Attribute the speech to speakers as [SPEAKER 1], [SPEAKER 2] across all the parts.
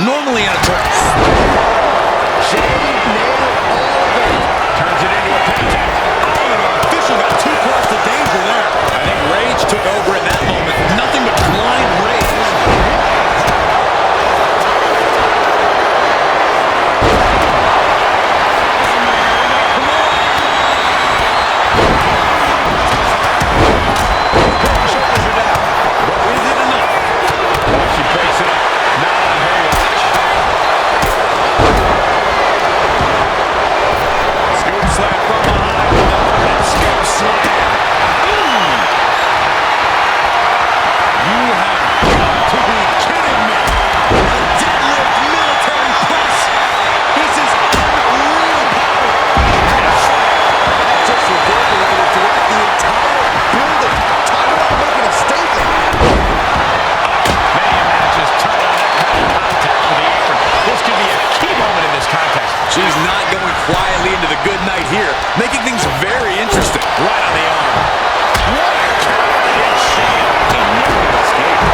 [SPEAKER 1] Normally in a tournament.
[SPEAKER 2] Turns it into a pin attack.
[SPEAKER 1] Oh, and our official got too close to danger there. I think rage took over in that moment. Nothing but blind rage. She's not going quietly into the good night here, making things very interesting. Right on the arm. What a counter shame. He never escaped.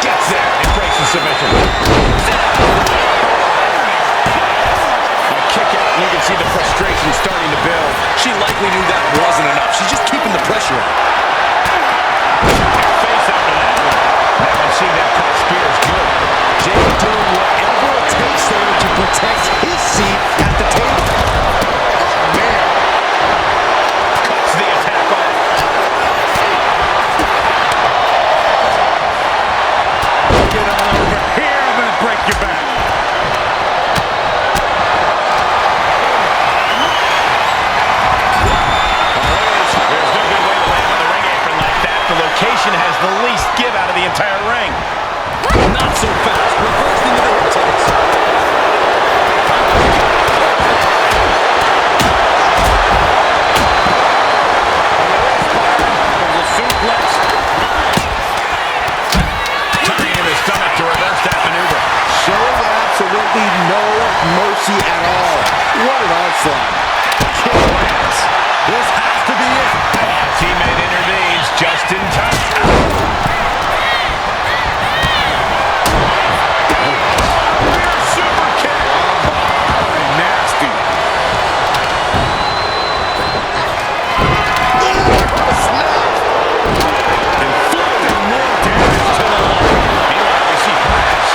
[SPEAKER 1] Gets there and breaks the submission. You can see the frustration starting to build. She likely knew that wasn't enough. She's just keeping the pressure on. Face after that one. Never seen that kind of spear is good. Jay doing whatever it takes there to protect his seat at the table. Oh, man. Cuts the attack off. Get on over here. I'm going to break your back. Has the least give out of the entire ring. Not so fast. Reversed into the hip toss. There's a suplex. Tying in his stomach to reverse that maneuver. Showing absolutely no mercy at all. What an onslaught. Kick lands. This has to be it. Teammate intervenes just in time. Super kick. Nasty. Snap. Inflicting more damage to the line. Meanwhile, we see Crash.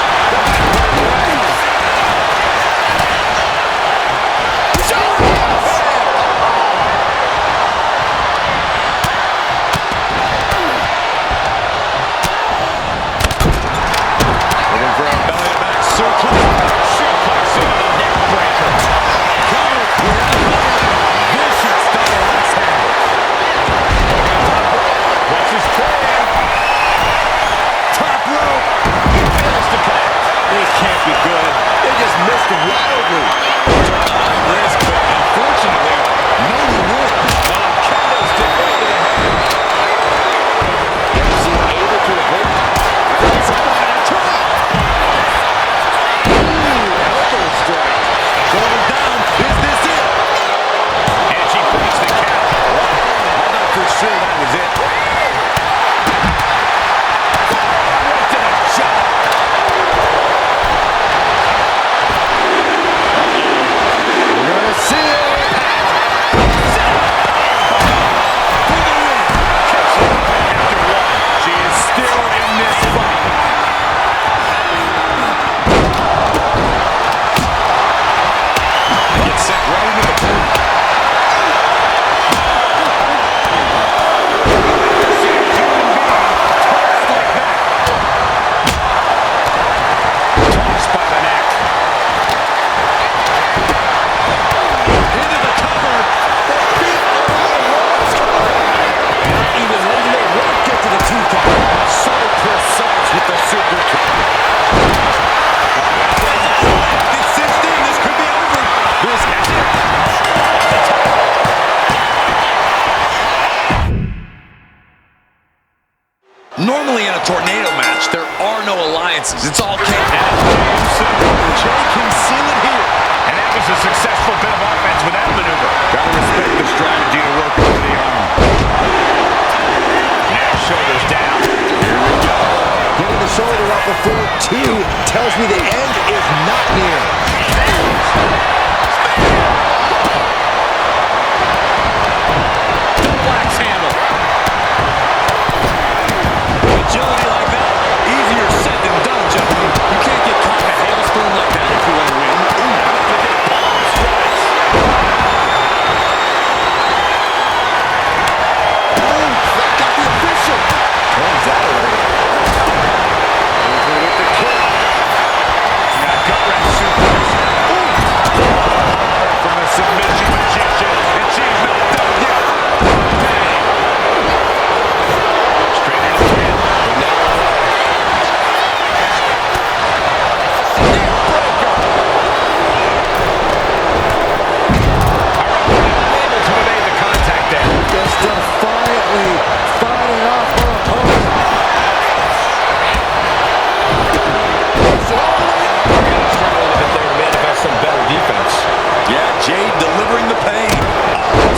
[SPEAKER 1] Normally in a tornado match, there are no alliances. It's all chaos. Jay can seal it here. tells me the end is not near.
[SPEAKER 2] Black's handle. Agility like that, easier said than done, gentlemen. You can't get caught in a hailstorm like that if you want to win. Ooh, look at palm strikes.
[SPEAKER 1] Boom, that got the official. Turns that away. Over with the kick.
[SPEAKER 2] Got gut wrench suplex. From a submission magician, and she's not done yet. Bang. Straight into the pin. Neckbreaker. Unable to evade the contact there.
[SPEAKER 1] Just defiantly fighting off her opponent.
[SPEAKER 2] Struggle a little bit there to manifest some better defense. Yeah, Jade delivering the pain.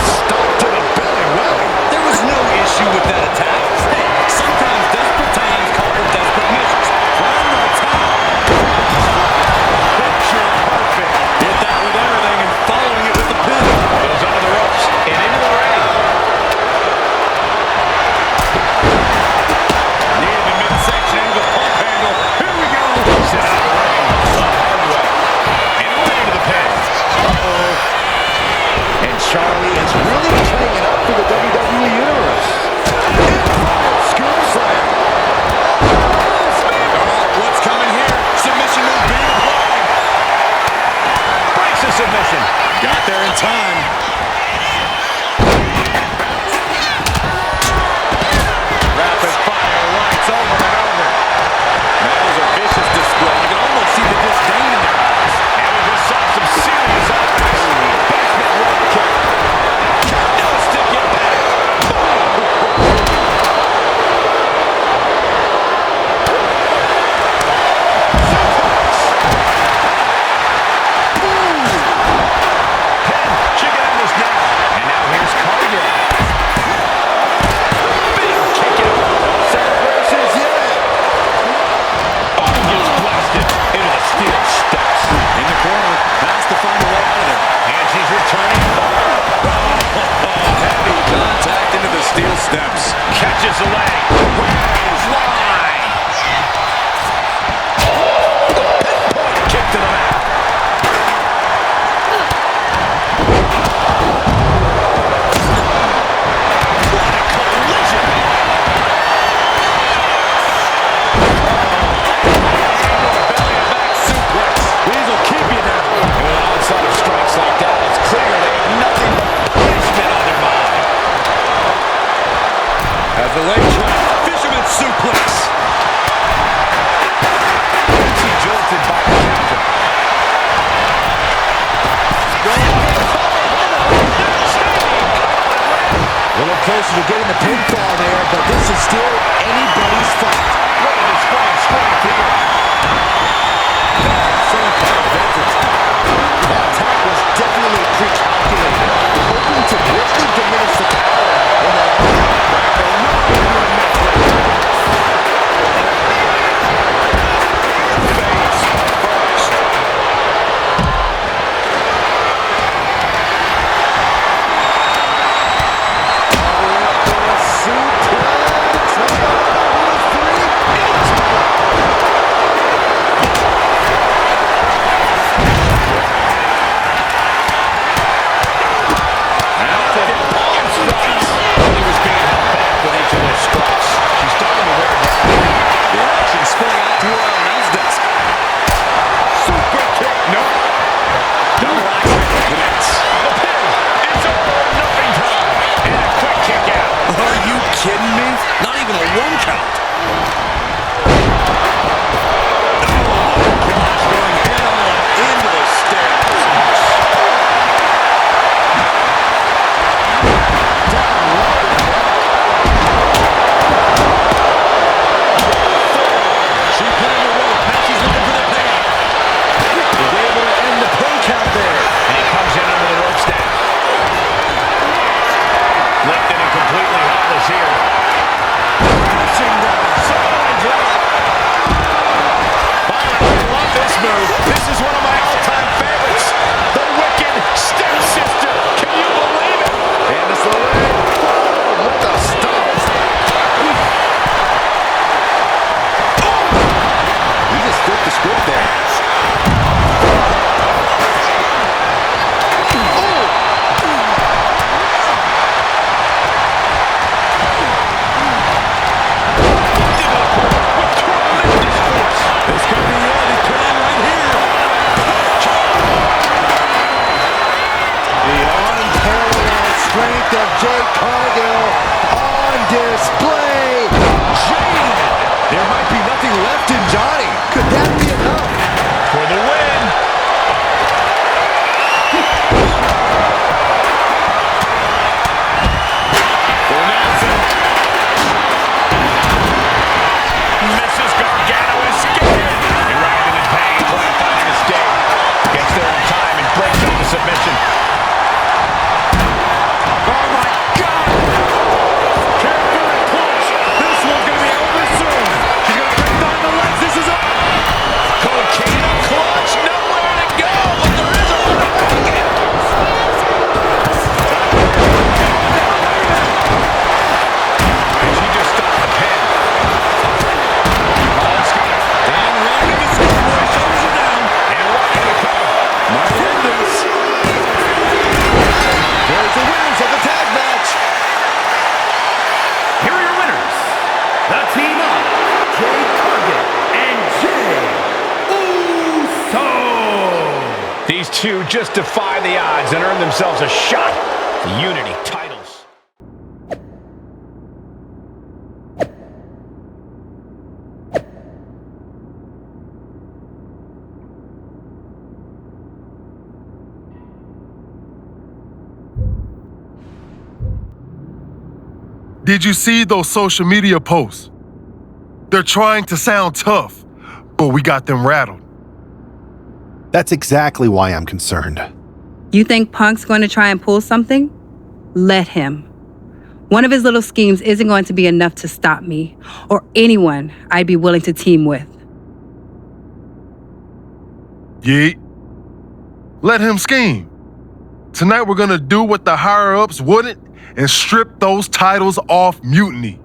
[SPEAKER 2] Stop to the belly. Well, there was no issue with that attack. Hey, sometimes desperate times call for desperate measures. From the top. Picture perfect. Hit that with everything and following it with the pin. Goes under the ropes and into the ring. Knee in the midsection into the pump handle. Here we go. Sit out of the ring. The hard way. And right into the pin.
[SPEAKER 1] And Charlie is really playing it up for the WWE Universe. Scoop slam.
[SPEAKER 2] What's coming here? Submission move being applied. Breaks the submission. Got there in time. Rapid fire lights over and over. That was a vicious display. You can almost see the disdain in their eyes. And we just saw some serious offense. Basement rock kick. No stick impact. Chicken in this now. And now here's Cargill. Big kick out. Celebrations, yeah. Oh, gets blasted into the steel steps. In the corner, has to find a way out of there. And she's returning. Heavy contact into the steel steps. Catches the leg. Where's line? The pinpoint kick to the mat. Collision. Belly to back suplex. These will keep you down. And with onslaught of strikes like that, it's clear they have nothing but punishment on their mind. As the leg trap, fisherman suplex. She jolted by the counter.
[SPEAKER 1] A little closer to getting the pinfall there, but this is still anybody's fight.
[SPEAKER 2] What a display of strength here.
[SPEAKER 1] Showing confidence. That attack was definitely pre-calculated, hoping to greatly diminish the power in that.
[SPEAKER 2] Face first.
[SPEAKER 1] Suplex. strength of Jade Cargill on display.
[SPEAKER 2] Jade! There might be nothing left in Johnny.
[SPEAKER 1] Could that be enough?
[SPEAKER 2] For the win. For Nelson. Mrs. Gargano escaped. Arriving in pain, trying to find an escape. Gets there in time and breaks up the submission. Oh my God! Careful and clutch. This one's going to be over soon. She's going to break down the legs. This is up. Coquina clutch. Nowhere to go, but there is a way to make it. And she just stopped the pin. Dan running the scoreboard, shoulders are down, and running the cover. Might end this.
[SPEAKER 1] There's the winners of the tag match.
[SPEAKER 3] Here are your winners, the team of Jade Cargill and Jay Uso.
[SPEAKER 2] These two just defy the odds and earn themselves a shot at the Unity titles.
[SPEAKER 4] Did you see those social media posts? They're trying to sound tough, but we got them rattled.
[SPEAKER 5] That's exactly why I'm concerned.
[SPEAKER 6] You think Punk's going to try and pull something? Let him. One of his little schemes isn't going to be enough to stop me or anyone I'd be willing to team with.
[SPEAKER 4] Yeet. Let him scheme. Tonight we're gonna do what the higher-ups wouldn't and strip those titles off Mutiny.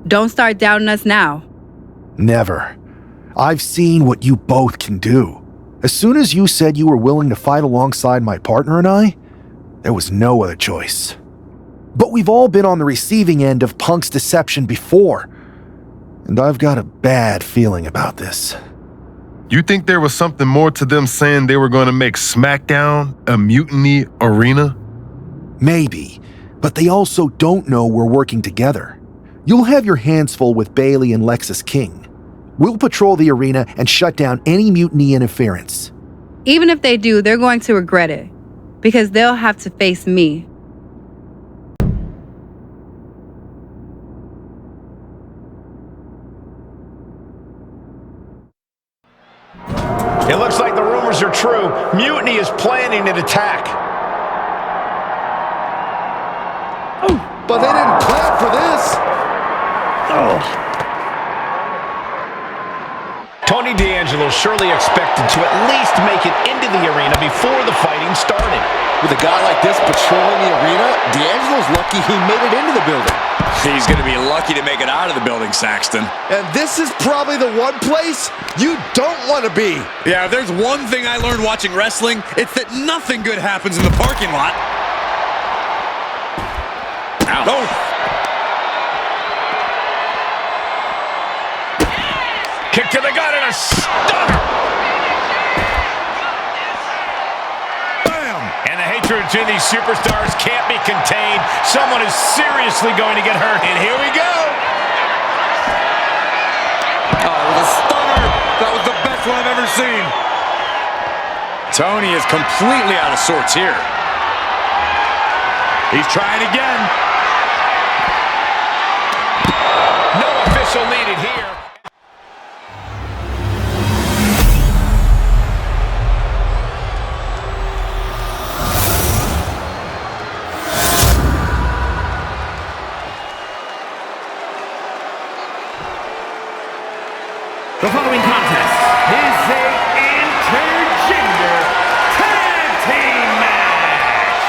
[SPEAKER 6] Don't start doubting us now.
[SPEAKER 5] Never. I've seen what you both can do. As soon as you said you were willing to fight alongside my partner and I, there was no other choice. But we've all been on the receiving end of Punk's deception before, and I've got a bad feeling about this.
[SPEAKER 4] You think there was something more to them saying they were gonna make SmackDown a Mutiny arena?
[SPEAKER 5] Maybe, but they also don't know we're working together. You'll have your hands full with Bayley and Lexis King. We'll patrol the arena and shut down any Mutiny interference.
[SPEAKER 6] Even if they do, they're going to regret it, because they'll have to face me.
[SPEAKER 2] It looks like the rumors are true. Mutiny is planning an attack.
[SPEAKER 1] But they didn't plan for this.
[SPEAKER 2] Tony D'Angelo surely expected to at least make it into the arena before the fighting started.
[SPEAKER 1] With a guy like this patrolling the arena, D'Angelo's lucky he made it into the building.
[SPEAKER 7] He's going to be lucky to make it out of the building, Saxton.
[SPEAKER 1] And this is probably the one place you don't want to be.
[SPEAKER 7] Yeah, if there's one thing I learned watching wrestling, it's that nothing good happens in the parking lot. Ow. Oh.
[SPEAKER 2] Kick to the gut and a stunner.
[SPEAKER 7] Bam!
[SPEAKER 2] And the hatred between these superstars can't be contained. Someone is seriously going to get hurt. And here we go.
[SPEAKER 7] Oh, the stunner. That was the best one I've ever seen. Tony is completely out of sorts here. He's trying again.
[SPEAKER 2] No official needed here.
[SPEAKER 3] The following contest is a intergender tag team match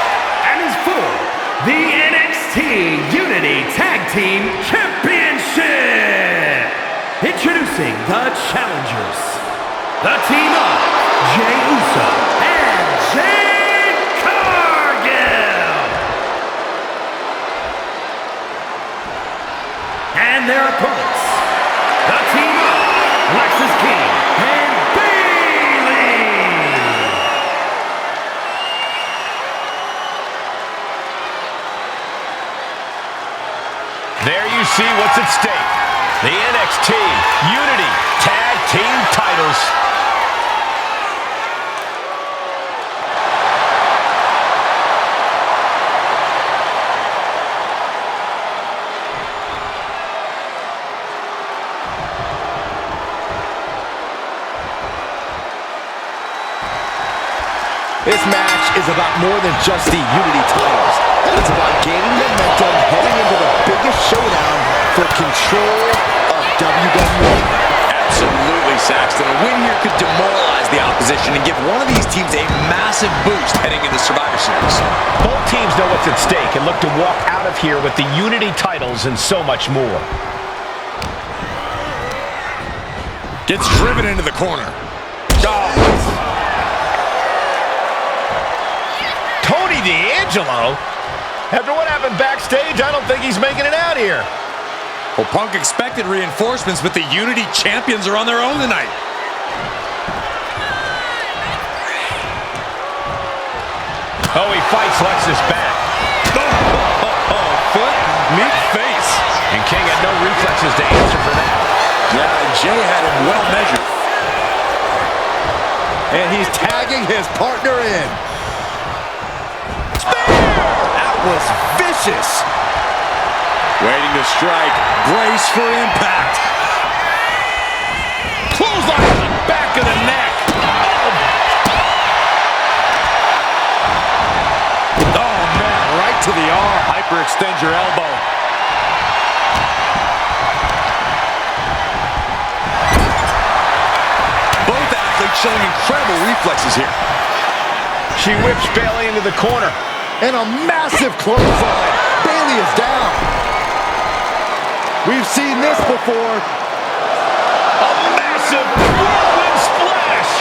[SPEAKER 3] and is for the NXT Unity Tag Team Championship.
[SPEAKER 2] see what's at stake. The NXT Unity Tag Team titles.
[SPEAKER 1] This match is about more than just the Unity titles. It's about gaining momentum heading into the biggest showdown for control of WWE.
[SPEAKER 7] Absolutely, Saxton. A win here could demoralize the opposition and give one of these teams a massive boost heading into Survivor Series.
[SPEAKER 2] Both teams know what's at stake and look to walk out of here with the Unity titles and so much more.
[SPEAKER 7] Gets driven into the corner.
[SPEAKER 2] Tony D'Angelo? After what happened backstage, I don't think he's making it out here.
[SPEAKER 7] Well, Punk expected reinforcements, but the Unity champions are on their own tonight.
[SPEAKER 2] Oh, he fights Lexus back.
[SPEAKER 7] Foot, meet face.
[SPEAKER 2] And King had no reflexes to answer for that.
[SPEAKER 7] Yeah, and Jay had him well measured.
[SPEAKER 1] And he's tagging his partner in. That was vicious.
[SPEAKER 7] Waiting to strike. Brace for impact.
[SPEAKER 2] Clothesline on the back of the neck.
[SPEAKER 7] Oh, man, right to the arm. Hyperextend your elbow. Both athletes showing incredible reflexes here.
[SPEAKER 2] She whips Bayley into the corner.
[SPEAKER 1] And a massive clothesline. Bayley is down. We've seen this before.
[SPEAKER 2] A massive whirlwind splash.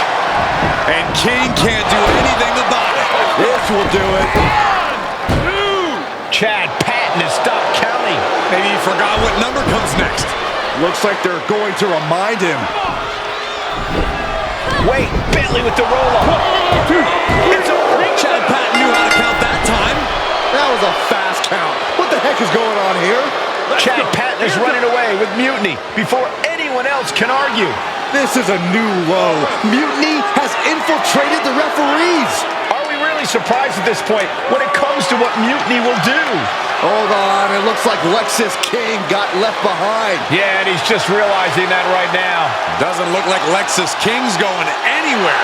[SPEAKER 7] And King can't do anything about it.
[SPEAKER 1] This will do it.
[SPEAKER 2] Chad Patton has stopped counting.
[SPEAKER 7] Maybe he forgot what number comes next.
[SPEAKER 1] Looks like they're going to remind him.
[SPEAKER 2] Wait, Bayley with the roll-up. It's over.
[SPEAKER 7] Chad Patton knew how to count that time.
[SPEAKER 1] That was a fast count. What the heck is going on here?
[SPEAKER 2] Chad Patton is running away with Mutiny before anyone else can argue.
[SPEAKER 1] This is a new low. Mutiny has infiltrated the referees.
[SPEAKER 2] Are we really surprised at this point when it comes to what Mutiny will do?
[SPEAKER 1] Hold on, it looks like Lexus King got left behind.
[SPEAKER 2] Yeah, and he's just realizing that right now.
[SPEAKER 7] Doesn't look like Lexus King's going anywhere.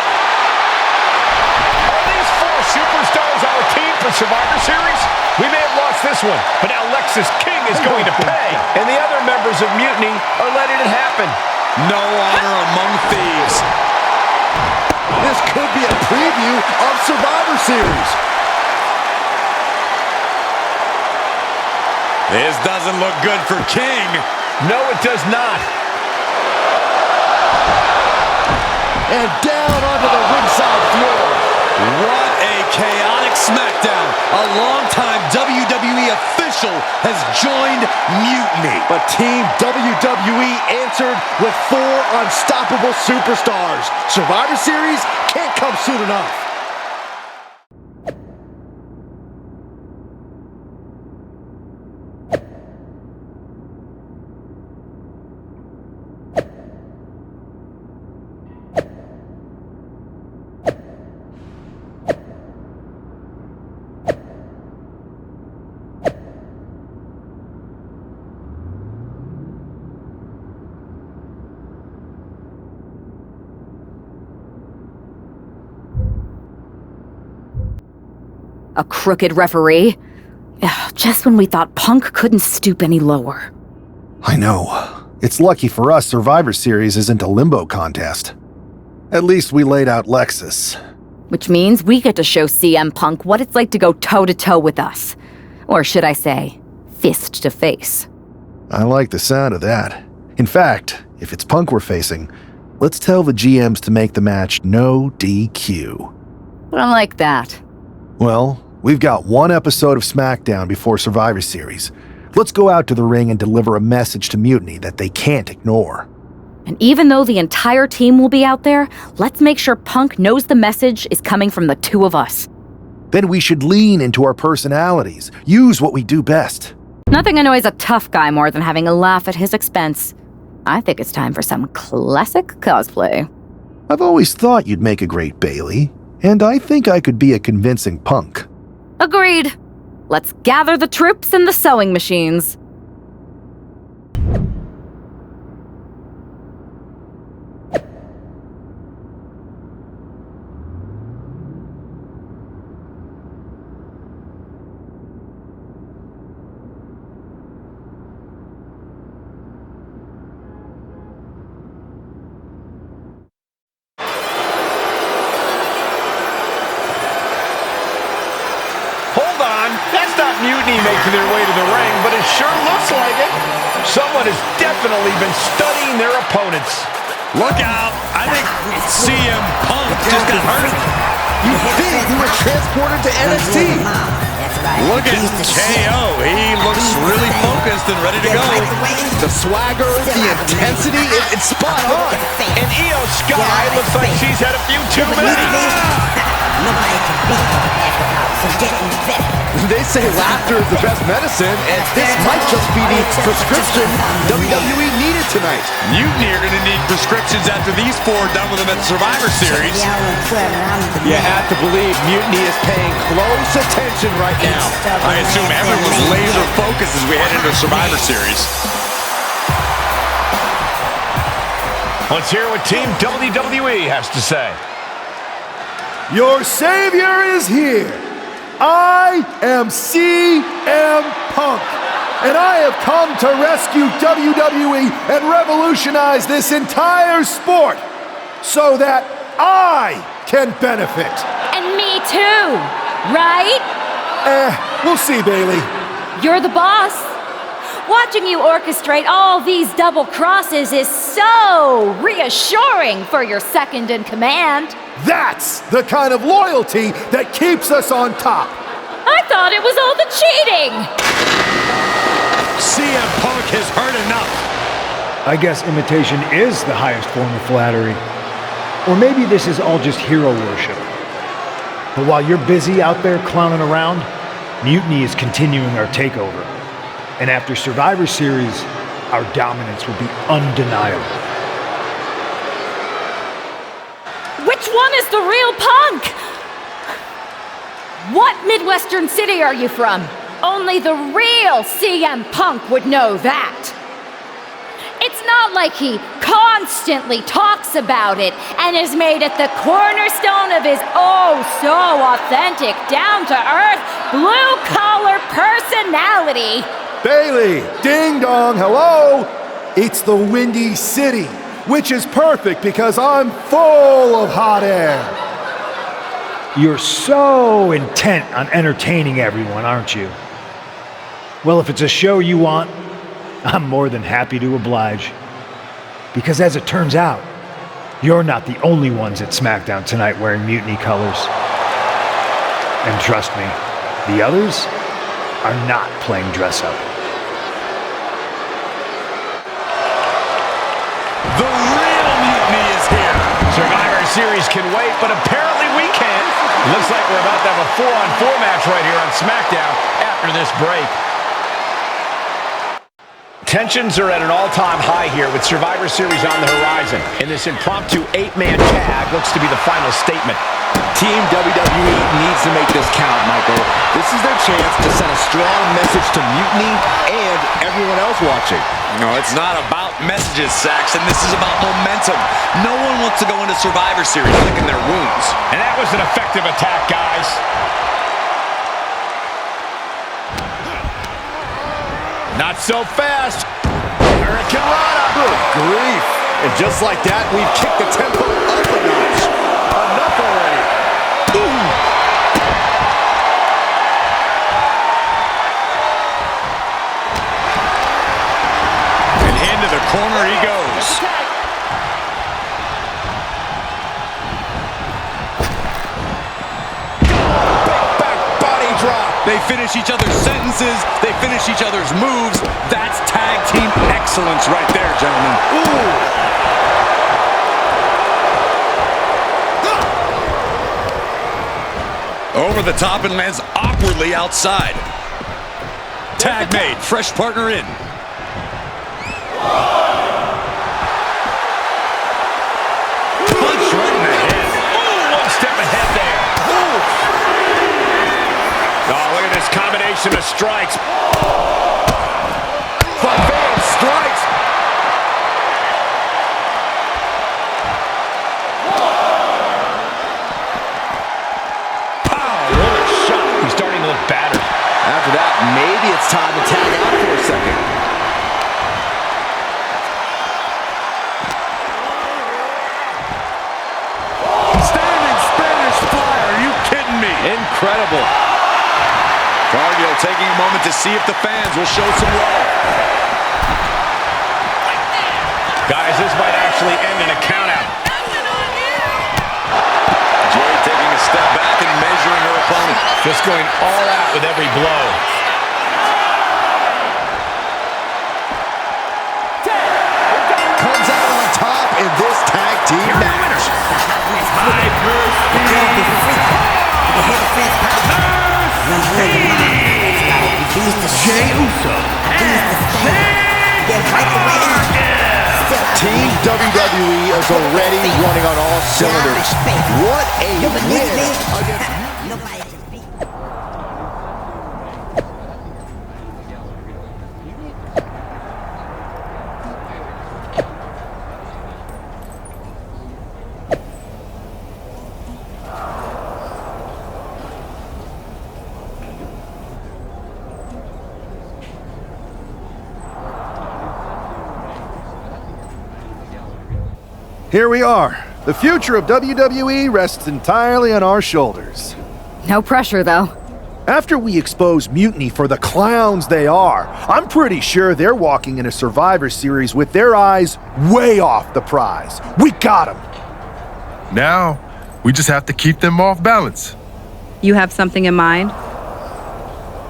[SPEAKER 2] Are these four superstars our team for Survivor Series? We may have lost this one, but now Lexus King is going to pay, and the other members of Mutiny are letting it happen.
[SPEAKER 7] No honor among thieves.
[SPEAKER 1] This could be a preview of Survivor Series.
[SPEAKER 7] This doesn't look good for King.
[SPEAKER 2] No, it does not.
[SPEAKER 1] And down onto the ringside floor.
[SPEAKER 7] What a chaotic SmackDown. A longtime WWE official has joined Mutiny.
[SPEAKER 1] But Team WWE answered with 4 unstoppable superstars. Survivor Series can't come soon enough.
[SPEAKER 8] A crooked referee? Ugh, just when we thought Punk couldn't stoop any lower.
[SPEAKER 5] I know. It's lucky for us Survivor Series isn't a limbo contest. At least we laid out Lexus.
[SPEAKER 8] Which means we get to show CM Punk what it's like to go toe-to-toe with us. Or should I say, fist to face.
[SPEAKER 5] I like the sound of that. In fact, if it's Punk we're facing, let's tell the GMs to make the match no DQ.
[SPEAKER 8] I don't like that.
[SPEAKER 5] Well, we've got one episode of SmackDown before Survivor Series. Let's go out to the ring and deliver a message to Mutiny that they can't ignore.
[SPEAKER 8] And even though the entire team will be out there, let's make sure Punk knows the message is coming from the two of us.
[SPEAKER 5] Then we should lean into our personalities, use what we do best.
[SPEAKER 8] Nothing annoys a tough guy more than having a laugh at his expense. I think it's time for some classic cosplay.
[SPEAKER 5] I've always thought you'd make a great Bailey, and I think I could be a convincing Punk.
[SPEAKER 8] Agreed. Let's gather the troops and the sewing machines.
[SPEAKER 2] That's not Mutiny making their way to the ring, but it sure looks like it. Someone has definitely been studying their opponents.
[SPEAKER 7] Look out. I think CM Punk just got hurt.
[SPEAKER 1] You think he was transported to NXT?
[SPEAKER 7] Look at KO. He looks really focused and ready to go.
[SPEAKER 1] The swagger, the intensity, it's spot on.
[SPEAKER 2] And Io Sky looks like she's had a few too many.
[SPEAKER 1] They say laughter is the best medicine, and this might just be the prescription WWE needed tonight.
[SPEAKER 7] Mutiny are going to need prescriptions after these four are done with them at Survivor Series.
[SPEAKER 1] You have to believe Mutiny is paying close attention right now.
[SPEAKER 7] I assume everyone's laser focused as we head into Survivor Series.
[SPEAKER 2] Let's hear what Team WWE has to say.
[SPEAKER 5] Your savior is here. I am CM Punk, and I have come to rescue WWE and revolutionize this entire sport so that I can benefit.
[SPEAKER 8] And me too, right?
[SPEAKER 5] We'll see, Bailey.
[SPEAKER 8] You're the boss. Watching you orchestrate all these double crosses is so reassuring for your second in command.
[SPEAKER 5] That's the kind of loyalty that keeps us on top.
[SPEAKER 8] I thought it was all the cheating.
[SPEAKER 7] CM Punk has heard enough.
[SPEAKER 9] I guess imitation is the highest form of flattery. Or maybe this is all just hero worship. But while you're busy out there clowning around, Mutiny is continuing our takeover. And after Survivor Series, our dominance will be undeniable.
[SPEAKER 8] Which one is the real Punk? What Midwestern city are you from? Only the real CM Punk would know that. It's not like he constantly talks about it and has made it the cornerstone of his oh-so-authentic, down-to-earth, blue-collar personality.
[SPEAKER 5] Bailey, ding dong, hello. It's the Windy City, which is perfect because I'm full of hot air.
[SPEAKER 9] You're so intent on entertaining everyone, aren't you? Well, if it's a show you want, I'm more than happy to oblige. Because as it turns out, you're not the only ones at SmackDown tonight wearing Mutiny colors. And trust me, the others are not playing dress up.
[SPEAKER 2] The real Mutiny is here. Survivor Series can wait, but apparently we can. Looks like we're about to have a 4-on-4 match right here on SmackDown after this break. Tensions are at an all-time high here with Survivor Series on the horizon. And this impromptu 8-man tag looks to be the final statement.
[SPEAKER 1] Team WWE needs to make this count, Michael. This is their chance to send a strong message to Mutiny and everyone else watching.
[SPEAKER 7] No, it's not about messages, Saxon. This is about momentum. No one wants to go into Survivor Series licking their wounds.
[SPEAKER 2] And that was an effective attack, guys. Not so fast. Hurricane Rana.
[SPEAKER 1] Good grief. And just like that, we've kicked the tempo up a notch. Enough already. Ooh.
[SPEAKER 7] And into the corner he goes. They finish each other's sentences. They finish each other's moves. That's tag team excellence right there, gentlemen. Ooh. Over the top and lands awkwardly outside.
[SPEAKER 2] Tag made. Fresh partner in. Punch right in the head. Ooh, one step ahead there. Oh, look at this combination of strikes.
[SPEAKER 1] Buffet strikes.
[SPEAKER 2] Pow, what a shot. He's starting to look battered.
[SPEAKER 1] After that, maybe it's time to tag out for a second. Standing Spanish fly, are you kidding me? Incredible. Cargill taking a moment to see if the fans will show some love.
[SPEAKER 2] Guys, this might actually end in a countout.
[SPEAKER 1] Jay taking a step back and measuring her opponent.
[SPEAKER 2] Just going all out with every blow.
[SPEAKER 1] Comes out on top in this tag team match.
[SPEAKER 3] Jey Uso
[SPEAKER 1] Team WWE is already running on all cylinders. What a win against...
[SPEAKER 5] Here we are. The future of WWE rests entirely on our shoulders.
[SPEAKER 8] No pressure, though.
[SPEAKER 5] After we expose Mutiny for the clowns they are, I'm pretty sure they're walking in a Survivor Series with their eyes way off the prize. We got them.
[SPEAKER 4] Now, we just have to keep them off balance.
[SPEAKER 6] You have something in mind?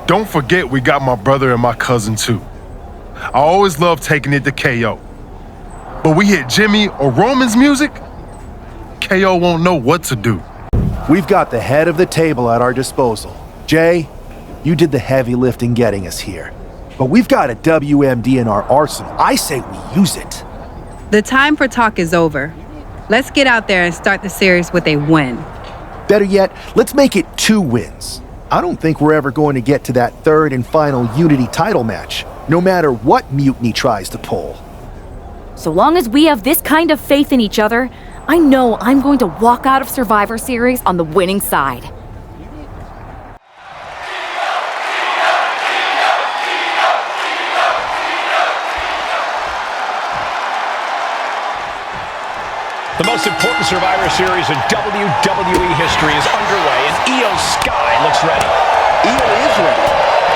[SPEAKER 4] Don't forget we got my brother and my cousin too. I always love taking it to KO. But we hit Jimmy or Roman's music, KO won't know what to do.
[SPEAKER 5] We've got the head of the table at our disposal. Jay, you did the heavy lifting getting us here. But we've got a WMD in our arsenal. I say we use it.
[SPEAKER 6] The time for talk is over. Let's get out there and start the series with a win.
[SPEAKER 5] Better yet, let's make it 2 wins. I don't think we're ever going to get to that third and final Unity title match, no matter what Mutiny tries to pull.
[SPEAKER 8] So long as we have this kind of faith in each other, I know I'm going to walk out of Survivor Series on the winning side.
[SPEAKER 2] The most important Survivor Series in WWE history is underway, and Io Sky looks ready.
[SPEAKER 1] Io is ready,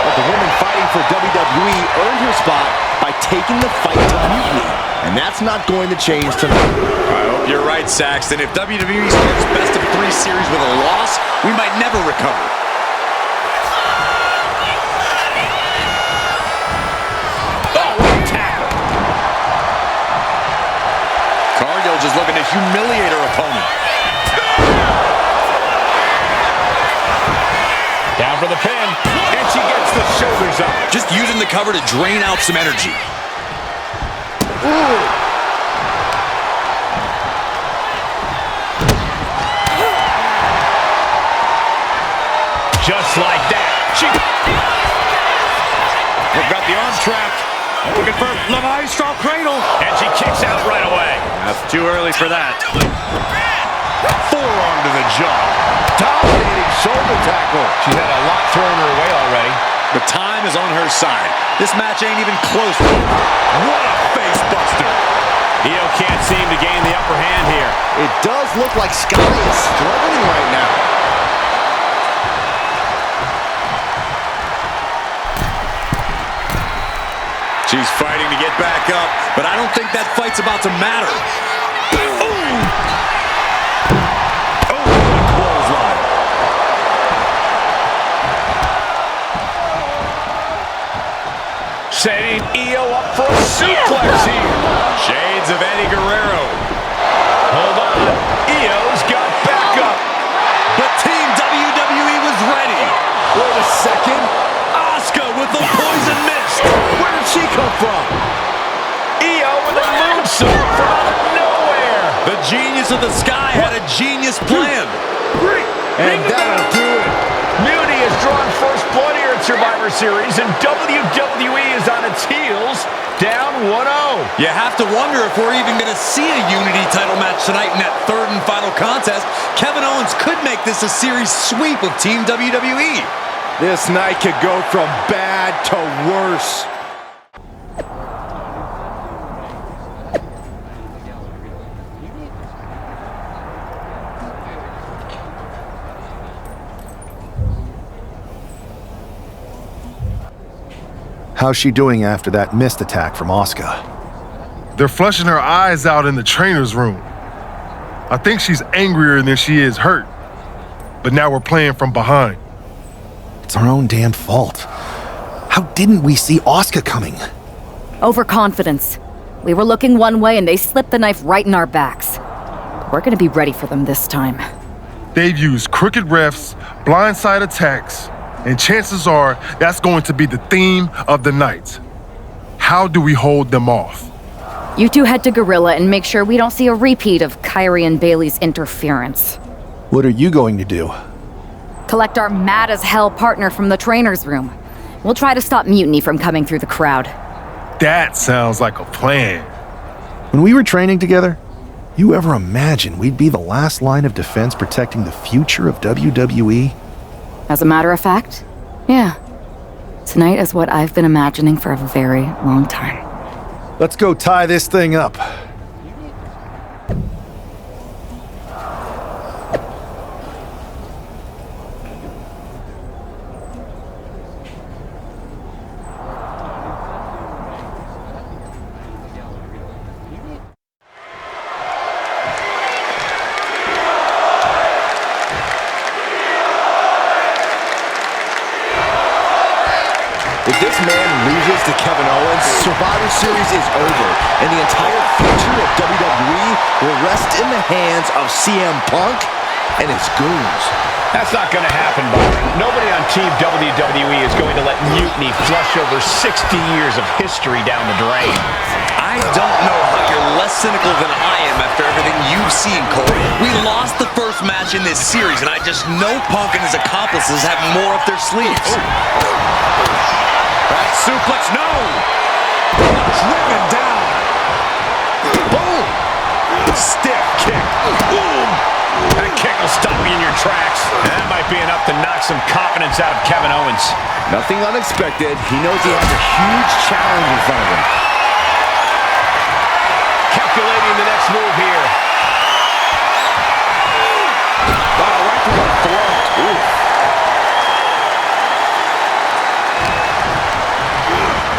[SPEAKER 1] but the woman fighting for WWE earned her spot by taking the fight to Mutiny, and that's not going to change tonight.
[SPEAKER 7] I hope you're right, Saxton. If WWE starts best of 3 series with a loss, we might never recover.
[SPEAKER 2] Oh, what a tackle.
[SPEAKER 7] Cargill just looking to humiliate her opponent.
[SPEAKER 2] Down for the pin, and she gets the shoulders up.
[SPEAKER 7] Just using the cover to drain out some energy.
[SPEAKER 1] Ooh.
[SPEAKER 2] Just like that. They've got the arm trapped. Looking for Levi style cradle. And she kicks out right away.
[SPEAKER 7] That's too early for that.
[SPEAKER 2] Forearm to the jaw.
[SPEAKER 1] Dominating shoulder tackle.
[SPEAKER 2] She's had a lot thrown her way already.
[SPEAKER 7] The time is on her side. This match ain't even close. What a face buster.
[SPEAKER 2] Io can't seem to gain the upper hand here.
[SPEAKER 1] It does look like Sky is struggling right now.
[SPEAKER 7] She's fighting to get back up, but I don't think that fight's about to matter. Ooh. Oh, what a clothesline.
[SPEAKER 2] Setting Io up for a suplex here.
[SPEAKER 7] Shades of Eddie Guerrero.
[SPEAKER 2] Hold on. Io's got back up.
[SPEAKER 7] But Team WWE was ready.
[SPEAKER 1] Wait a second.
[SPEAKER 7] Asuka with the poison
[SPEAKER 2] The genius of the sky had a genius plan.
[SPEAKER 1] And that'll do it.
[SPEAKER 3] Muni has drawn first blood here at Survivor Series, and WWE is on its heels, down 1-0.
[SPEAKER 2] You have to wonder if we're even going to see a Unity title match tonight in that third and final contest. Kevin Owens could make this a series sweep of Team WWE.
[SPEAKER 1] This night could go from bad to worse.
[SPEAKER 5] How's she doing after that missed attack from Asuka?
[SPEAKER 4] They're flushing her eyes out in the trainer's room. I think she's angrier than she is hurt. But now we're playing from behind.
[SPEAKER 5] It's our own damn fault. How didn't we see Asuka coming?
[SPEAKER 10] Overconfidence. We were looking one way and they slipped the knife right in our backs. We're gonna be ready for them this time.
[SPEAKER 4] They've used crooked refs, blindside attacks, and chances are that's going to be the theme of the night. How do we hold them off?
[SPEAKER 10] You two head to Gorilla and make sure we don't see a repeat of Kyrie and Bailey's interference.
[SPEAKER 5] What are you going to do?
[SPEAKER 10] Collect our mad-as-hell partner from the trainer's room. We'll try to stop Mutiny from coming through the crowd.
[SPEAKER 4] That sounds like a plan.
[SPEAKER 5] When we were training together, you ever imagine we'd be the last line of defense protecting the future of WWE?
[SPEAKER 10] As a matter of fact, yeah. Tonight is what I've been imagining for a very long time.
[SPEAKER 5] Let's go tie this thing up.
[SPEAKER 1] If this man loses to Kevin Owens, Survivor Series is over, and the entire future of WWE will rest in the hands of CM Punk and his goons.
[SPEAKER 3] That's not going to happen, Byron. Nobody on Team WWE is going to let Mutiny flush over 60 years of history down the drain.
[SPEAKER 2] I don't know how you're less cynical than I am after everything you've seen, Cole. We lost the first match in this series, and I just know Punk and his accomplices have more up their sleeves. That suplex, no! Driven down. Boom! Stiff kick. Boom!
[SPEAKER 3] That kick will stop you in your tracks. That might be enough to knock some confidence out of Kevin Owens.
[SPEAKER 1] Nothing unexpected. He knows he has a huge challenge in front of him.
[SPEAKER 3] Calculating the next move here.
[SPEAKER 1] Wow, right to the throat. Ooh.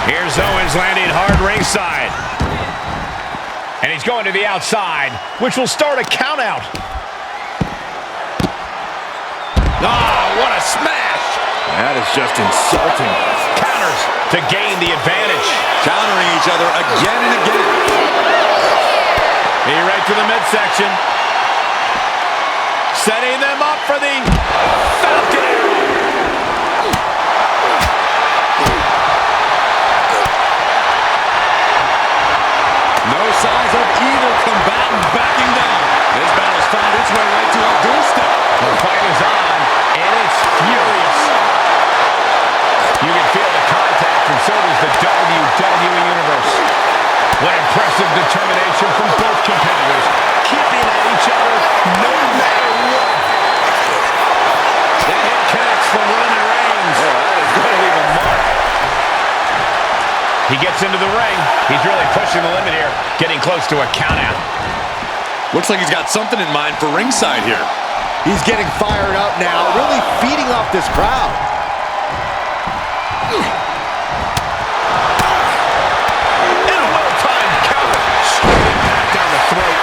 [SPEAKER 3] Here's Owens landing hard ringside. And he's going to the outside, which will start a countout.
[SPEAKER 2] Ah, what a smash!
[SPEAKER 1] That is just insulting.
[SPEAKER 3] Counters to gain the advantage.
[SPEAKER 2] Countering each other again and again.
[SPEAKER 3] He right to the midsection. Setting them up for the Falcon Arrow.
[SPEAKER 2] No signs of either combatant backing down. This battle's found its way right to our doorstep.
[SPEAKER 3] The fight is on, and it's furious. You can feel the contact, and so does the WWE Universe. What impressive determination from both competitors, keeping at each other no matter what. That hit connects from Roman Reigns.
[SPEAKER 1] Oh, that is going to leave a mark.
[SPEAKER 3] He gets into the ring. He's really pushing the limit here, getting close to a countout.
[SPEAKER 2] Looks like he's got something in mind for ringside here.
[SPEAKER 1] He's getting fired up now, really feeding off this crowd.
[SPEAKER 3] And a well-timed counter. Straight back down the throat.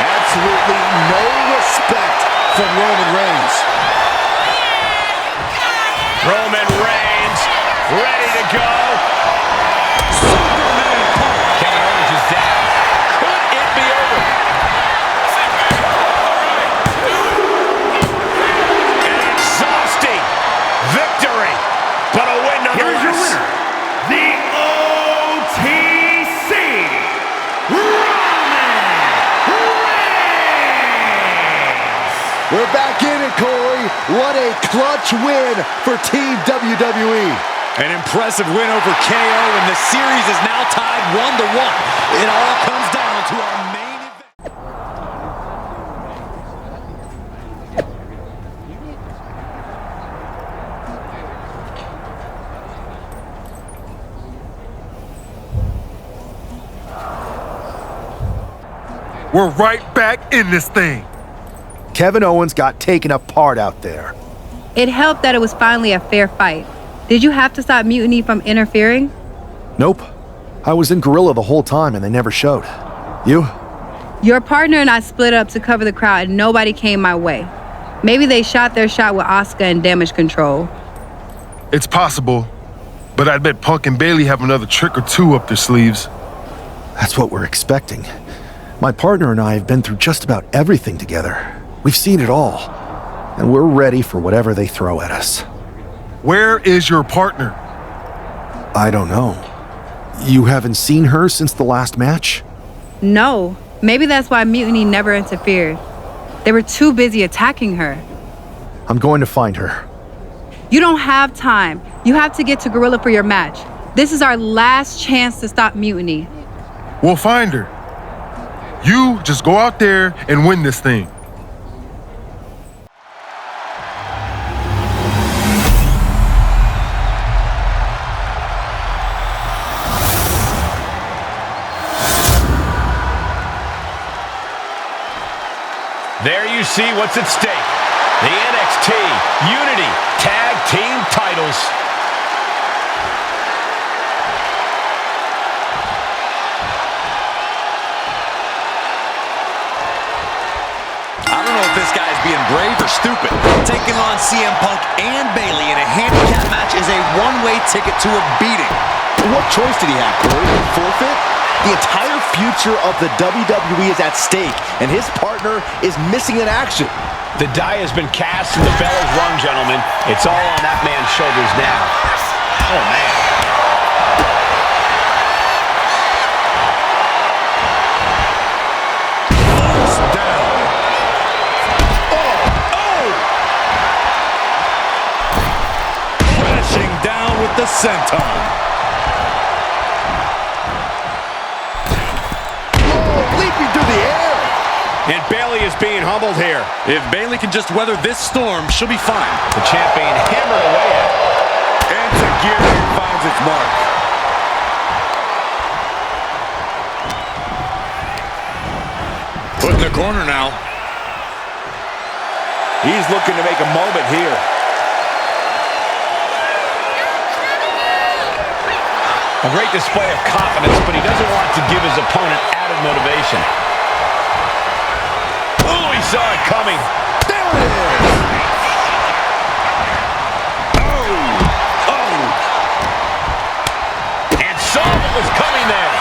[SPEAKER 1] Absolutely no respect from Roman Reigns.
[SPEAKER 3] Roman Reigns ready to go. Kevin Owens is down. Could it be over? An exhausting victory, but a win nonetheless.
[SPEAKER 11] Here's your winner, the OTC, Roman
[SPEAKER 1] They're back in it, Corey. What a clutch win for Team WWE.
[SPEAKER 2] An impressive win over KO, and the series is now tied 1-1. It all comes down to our main event.
[SPEAKER 4] We're right back in this thing.
[SPEAKER 5] Kevin Owens got taken apart out there.
[SPEAKER 6] It helped that it was finally a fair fight. Did you have to stop Mutiny from interfering?
[SPEAKER 5] Nope. I was in Gorilla the whole time and they never showed. You?
[SPEAKER 6] Your partner and I split up to cover the crowd and nobody came my way. Maybe they shot their shot with Asuka and damage control.
[SPEAKER 4] It's possible, but I bet Punk and Bailey have another trick or two up their sleeves.
[SPEAKER 5] That's what we're expecting. My partner and I have been through just about everything together. We've seen it all. And we're ready for whatever they throw at us.
[SPEAKER 4] Where is your partner?
[SPEAKER 5] I don't know. You haven't seen her since the last match?
[SPEAKER 6] No. Maybe that's why Mutiny never interfered. They were too busy attacking her.
[SPEAKER 5] I'm going to find her.
[SPEAKER 6] You don't have time. You have to get to Gorilla for your match. This is our last chance to stop Mutiny.
[SPEAKER 4] We'll find her. You just go out there and win this thing.
[SPEAKER 3] There you see what's at stake. The NXT Unity Tag Team titles.
[SPEAKER 2] I don't know if this guy's being brave or stupid. Taking on CM Punk and Bailey in a handicap match is a one-way ticket to a beating.
[SPEAKER 1] What choice did he have, Corey? Forfeit? The entire future of the WWE is at stake, and his partner is missing in action.
[SPEAKER 3] The die has been cast and the bell is rung, gentlemen. It's all on that man's shoulders now. Oh, man.
[SPEAKER 2] Down. Crashing down with the senton.
[SPEAKER 3] And Bailey is being humbled here.
[SPEAKER 2] If Bailey can just weather this storm, she'll be fine.
[SPEAKER 3] The champion hammered away at it.
[SPEAKER 2] And Zagiri finds its mark. Put in the corner now.
[SPEAKER 3] He's looking to make a moment here. A great display of confidence, but he doesn't want to give his opponent added motivation. Oh, he saw it coming.
[SPEAKER 2] There it is. Oh.
[SPEAKER 3] And saw what was coming there.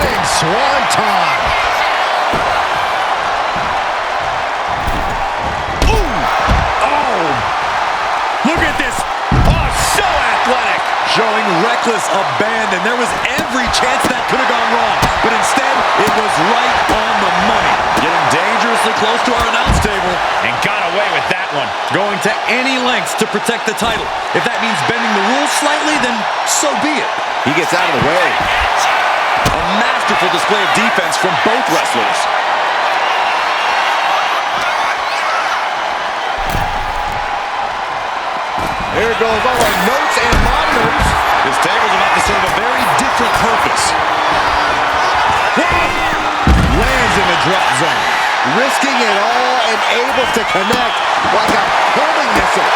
[SPEAKER 2] Big swanton. Look at this. Oh, so athletic. Showing reckless abandon. There was every chance that could have gone wrong. But instead, it was right on the money. Getting dangerously close to our announce table.
[SPEAKER 3] And got away with that one.
[SPEAKER 2] Going to any lengths to protect the title. If that means bending the rules slightly, then so be it.
[SPEAKER 1] He gets out of the way.
[SPEAKER 2] A masterful display of defense from both wrestlers.
[SPEAKER 1] Here goes all our notes and monitors.
[SPEAKER 2] This table's about to serve a very different purpose. Lands in the drop zone.
[SPEAKER 1] Risking it all and able to connect like a homing missile.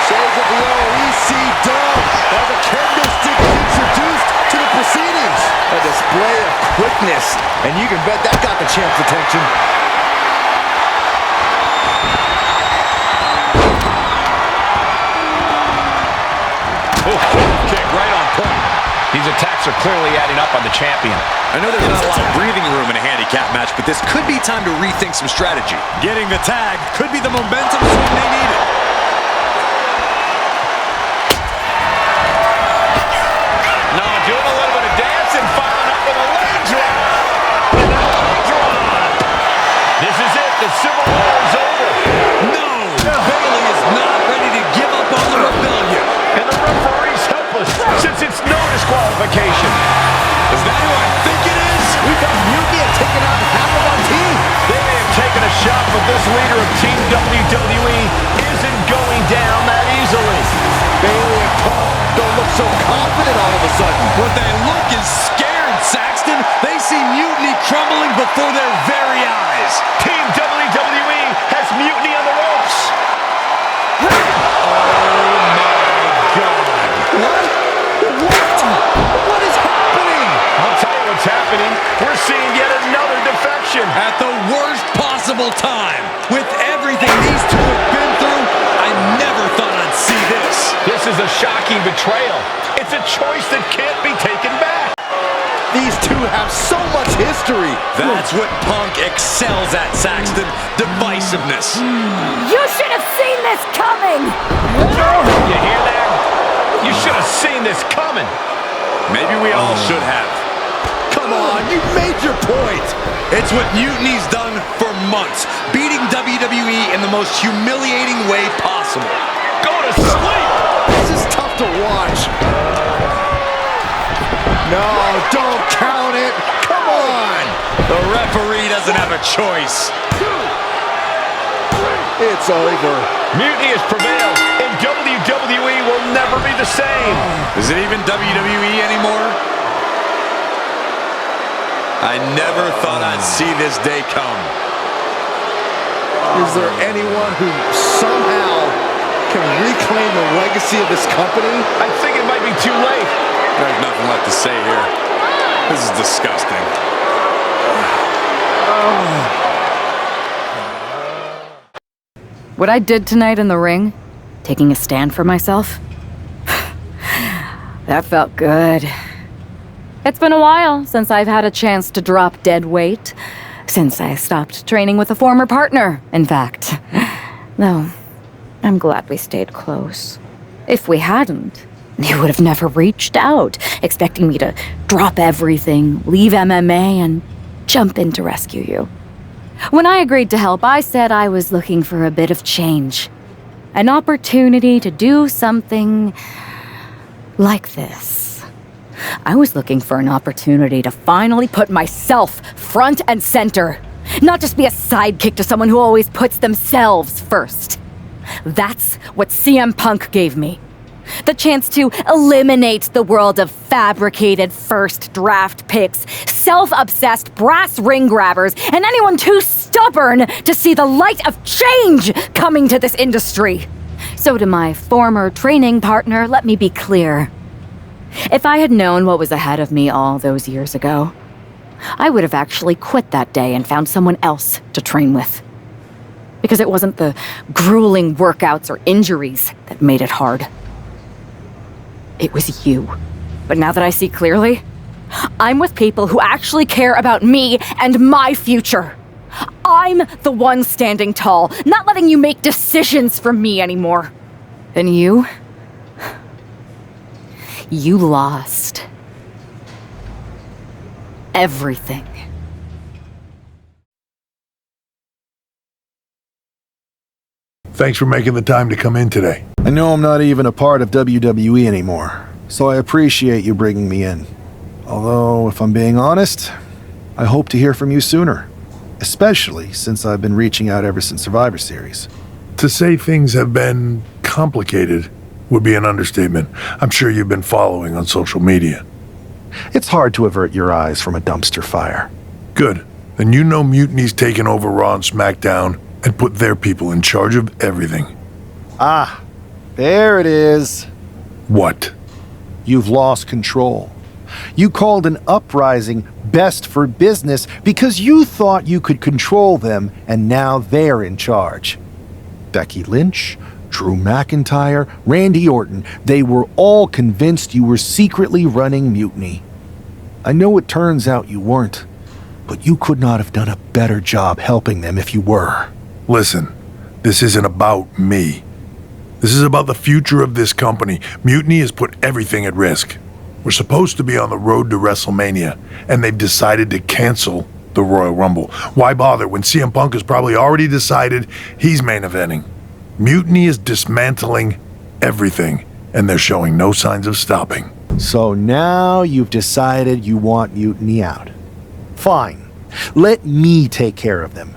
[SPEAKER 1] Shows that the OEC dub as a kendo stick is introduced to the proceedings. A display of quickness, and you can bet that got the champ's attention.
[SPEAKER 3] Kick right on point. These attacks are clearly adding up on the champion.
[SPEAKER 2] I know there's not a lot of breathing room in a handicap match, but this could be time to rethink some strategy. Getting the tag could be the momentum swing they needed.
[SPEAKER 3] Now doing a little bit of dancing, following up with a leg drop. disqualification.
[SPEAKER 7] Is that who I think it is?
[SPEAKER 1] We thought Mutiny had taken out half of our team.
[SPEAKER 3] They may have taken a shot, but this leader of Team WWE isn't going down that easily.
[SPEAKER 1] Bailey and Punk don't look so confident all of a sudden.
[SPEAKER 7] What they look is scared, Saxton. They see Mutiny crumbling before their very eyes.
[SPEAKER 3] Team WWE has Mutiny on the ropes.
[SPEAKER 1] What is happening?
[SPEAKER 3] I'll tell you what's happening. We're seeing yet another defection.
[SPEAKER 7] At the worst possible time. With everything these two have been through, I never thought I'd see this.
[SPEAKER 3] This is a shocking betrayal. It's a choice that can't be taken back.
[SPEAKER 1] These two have so much history.
[SPEAKER 7] That's what Punk excels at, Saxton. Divisiveness.
[SPEAKER 8] You should have seen this coming!
[SPEAKER 3] You hear that? You should have seen this coming.
[SPEAKER 7] Maybe we all should have.
[SPEAKER 1] Come on, you made your point.
[SPEAKER 7] It's what Mutiny's done for months, beating WWE in the most humiliating way possible.
[SPEAKER 3] Go to sleep!
[SPEAKER 1] This is tough to watch. No, don't count it. Come on.
[SPEAKER 7] The referee doesn't have a choice.
[SPEAKER 1] It's over.
[SPEAKER 3] Mutiny has prevailed, and WWE will never be the same.
[SPEAKER 7] Is it even WWE anymore? I never thought I'd see this day come.
[SPEAKER 1] Is there anyone who somehow can reclaim the legacy of this company?
[SPEAKER 3] I think it might be too late.
[SPEAKER 7] There's nothing left to say here. This is disgusting.
[SPEAKER 10] What I did tonight in the ring, taking a stand for myself, that felt good. It's been a while since I've had a chance to drop dead weight, since I stopped training with a former partner, in fact. Though, I'm glad we stayed close. If we hadn't, you would have never reached out, expecting me to drop everything, leave MMA, and jump in to rescue you. When I agreed to help, I said I was looking for a bit of change. An opportunity to do something like this. I was looking for an opportunity to finally put myself front and center. Not just be a sidekick to someone who always puts themselves first. That's what CM Punk gave me. The chance to eliminate the world of fabricated first draft picks, self-obsessed brass ring grabbers, and anyone too stubborn to see the light of change coming to this industry. So to my former training partner, let me be clear. If I had known what was ahead of me all those years ago, I would have actually quit that day and found someone else to train with. Because it wasn't the grueling workouts or injuries that made it hard. It was you. But now that I see clearly, I'm with people who actually care about me and my future. I'm the one standing tall, not letting you make decisions for me anymore. And you lost everything.
[SPEAKER 4] Thanks for making the time to come in today.
[SPEAKER 5] I know I'm not even a part of WWE anymore, so I appreciate you bringing me in. Although, if I'm being honest, I hope to hear from you sooner, especially since I've been reaching out ever since Survivor Series.
[SPEAKER 4] To say things have been complicated would be an understatement. I'm sure you've been following on social media.
[SPEAKER 5] It's hard to avert your eyes from a dumpster fire.
[SPEAKER 4] Good. And you know Mutiny's taken over Raw and SmackDown and put their people in charge of everything.
[SPEAKER 5] Ah, there it is.
[SPEAKER 4] What?
[SPEAKER 5] You've lost control. You called an uprising best for business because you thought you could control them, and now they're in charge. Becky Lynch, Drew McIntyre, Randy Orton, they were all convinced you were secretly running Mutiny. I know it turns out you weren't, but you could not have done a better job helping them if you were.
[SPEAKER 4] Listen, this isn't about me. This is about the future of this company. Mutiny has put everything at risk. We're supposed to be on the road to WrestleMania, and they've decided to cancel the Royal Rumble. Why bother when CM Punk has probably already decided he's main eventing? Mutiny is dismantling everything, and they're showing no signs of stopping.
[SPEAKER 5] So now you've decided you want Mutiny out. Fine. Let me take care of them.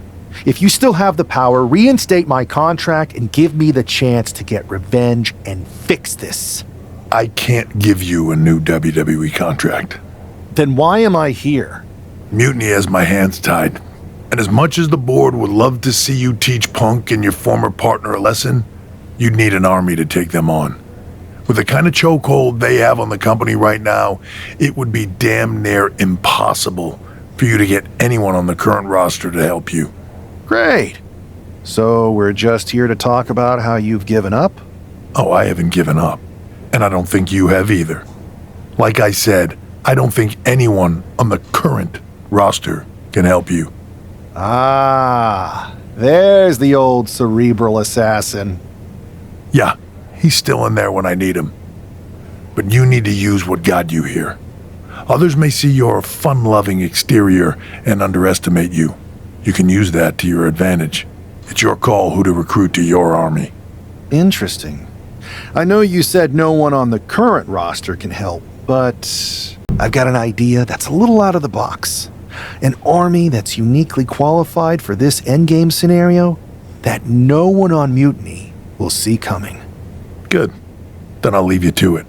[SPEAKER 5] If you still have the power, reinstate my contract and give me the chance to get revenge and fix this.
[SPEAKER 11] I can't give you a new WWE contract.
[SPEAKER 5] Then why am I here?
[SPEAKER 11] Mutiny has my hands tied. And as much as the board would love to see you teach Punk and your former partner a lesson, you'd need an army to take them on. With the kind of chokehold they have on the company right now, it would be damn near impossible for you to get anyone on the current roster to help you.
[SPEAKER 5] Great. So we're just here to talk about how you've given up?
[SPEAKER 11] Oh, I haven't given up. And I don't think you have either. Like I said, I don't think anyone on the current roster can help you.
[SPEAKER 5] Ah, there's the old cerebral assassin.
[SPEAKER 11] Yeah, he's still in there when I need him. But you need to use what got you here. Others may see your fun-loving exterior and underestimate you. You can use that to your advantage. It's your call who to recruit to your army.
[SPEAKER 5] Interesting. I know you said no one on the current roster can help, but I've got an idea that's a little out of the box. An army that's uniquely qualified for this endgame scenario that no one on Mutiny will see coming.
[SPEAKER 11] Good. Then I'll leave you to it.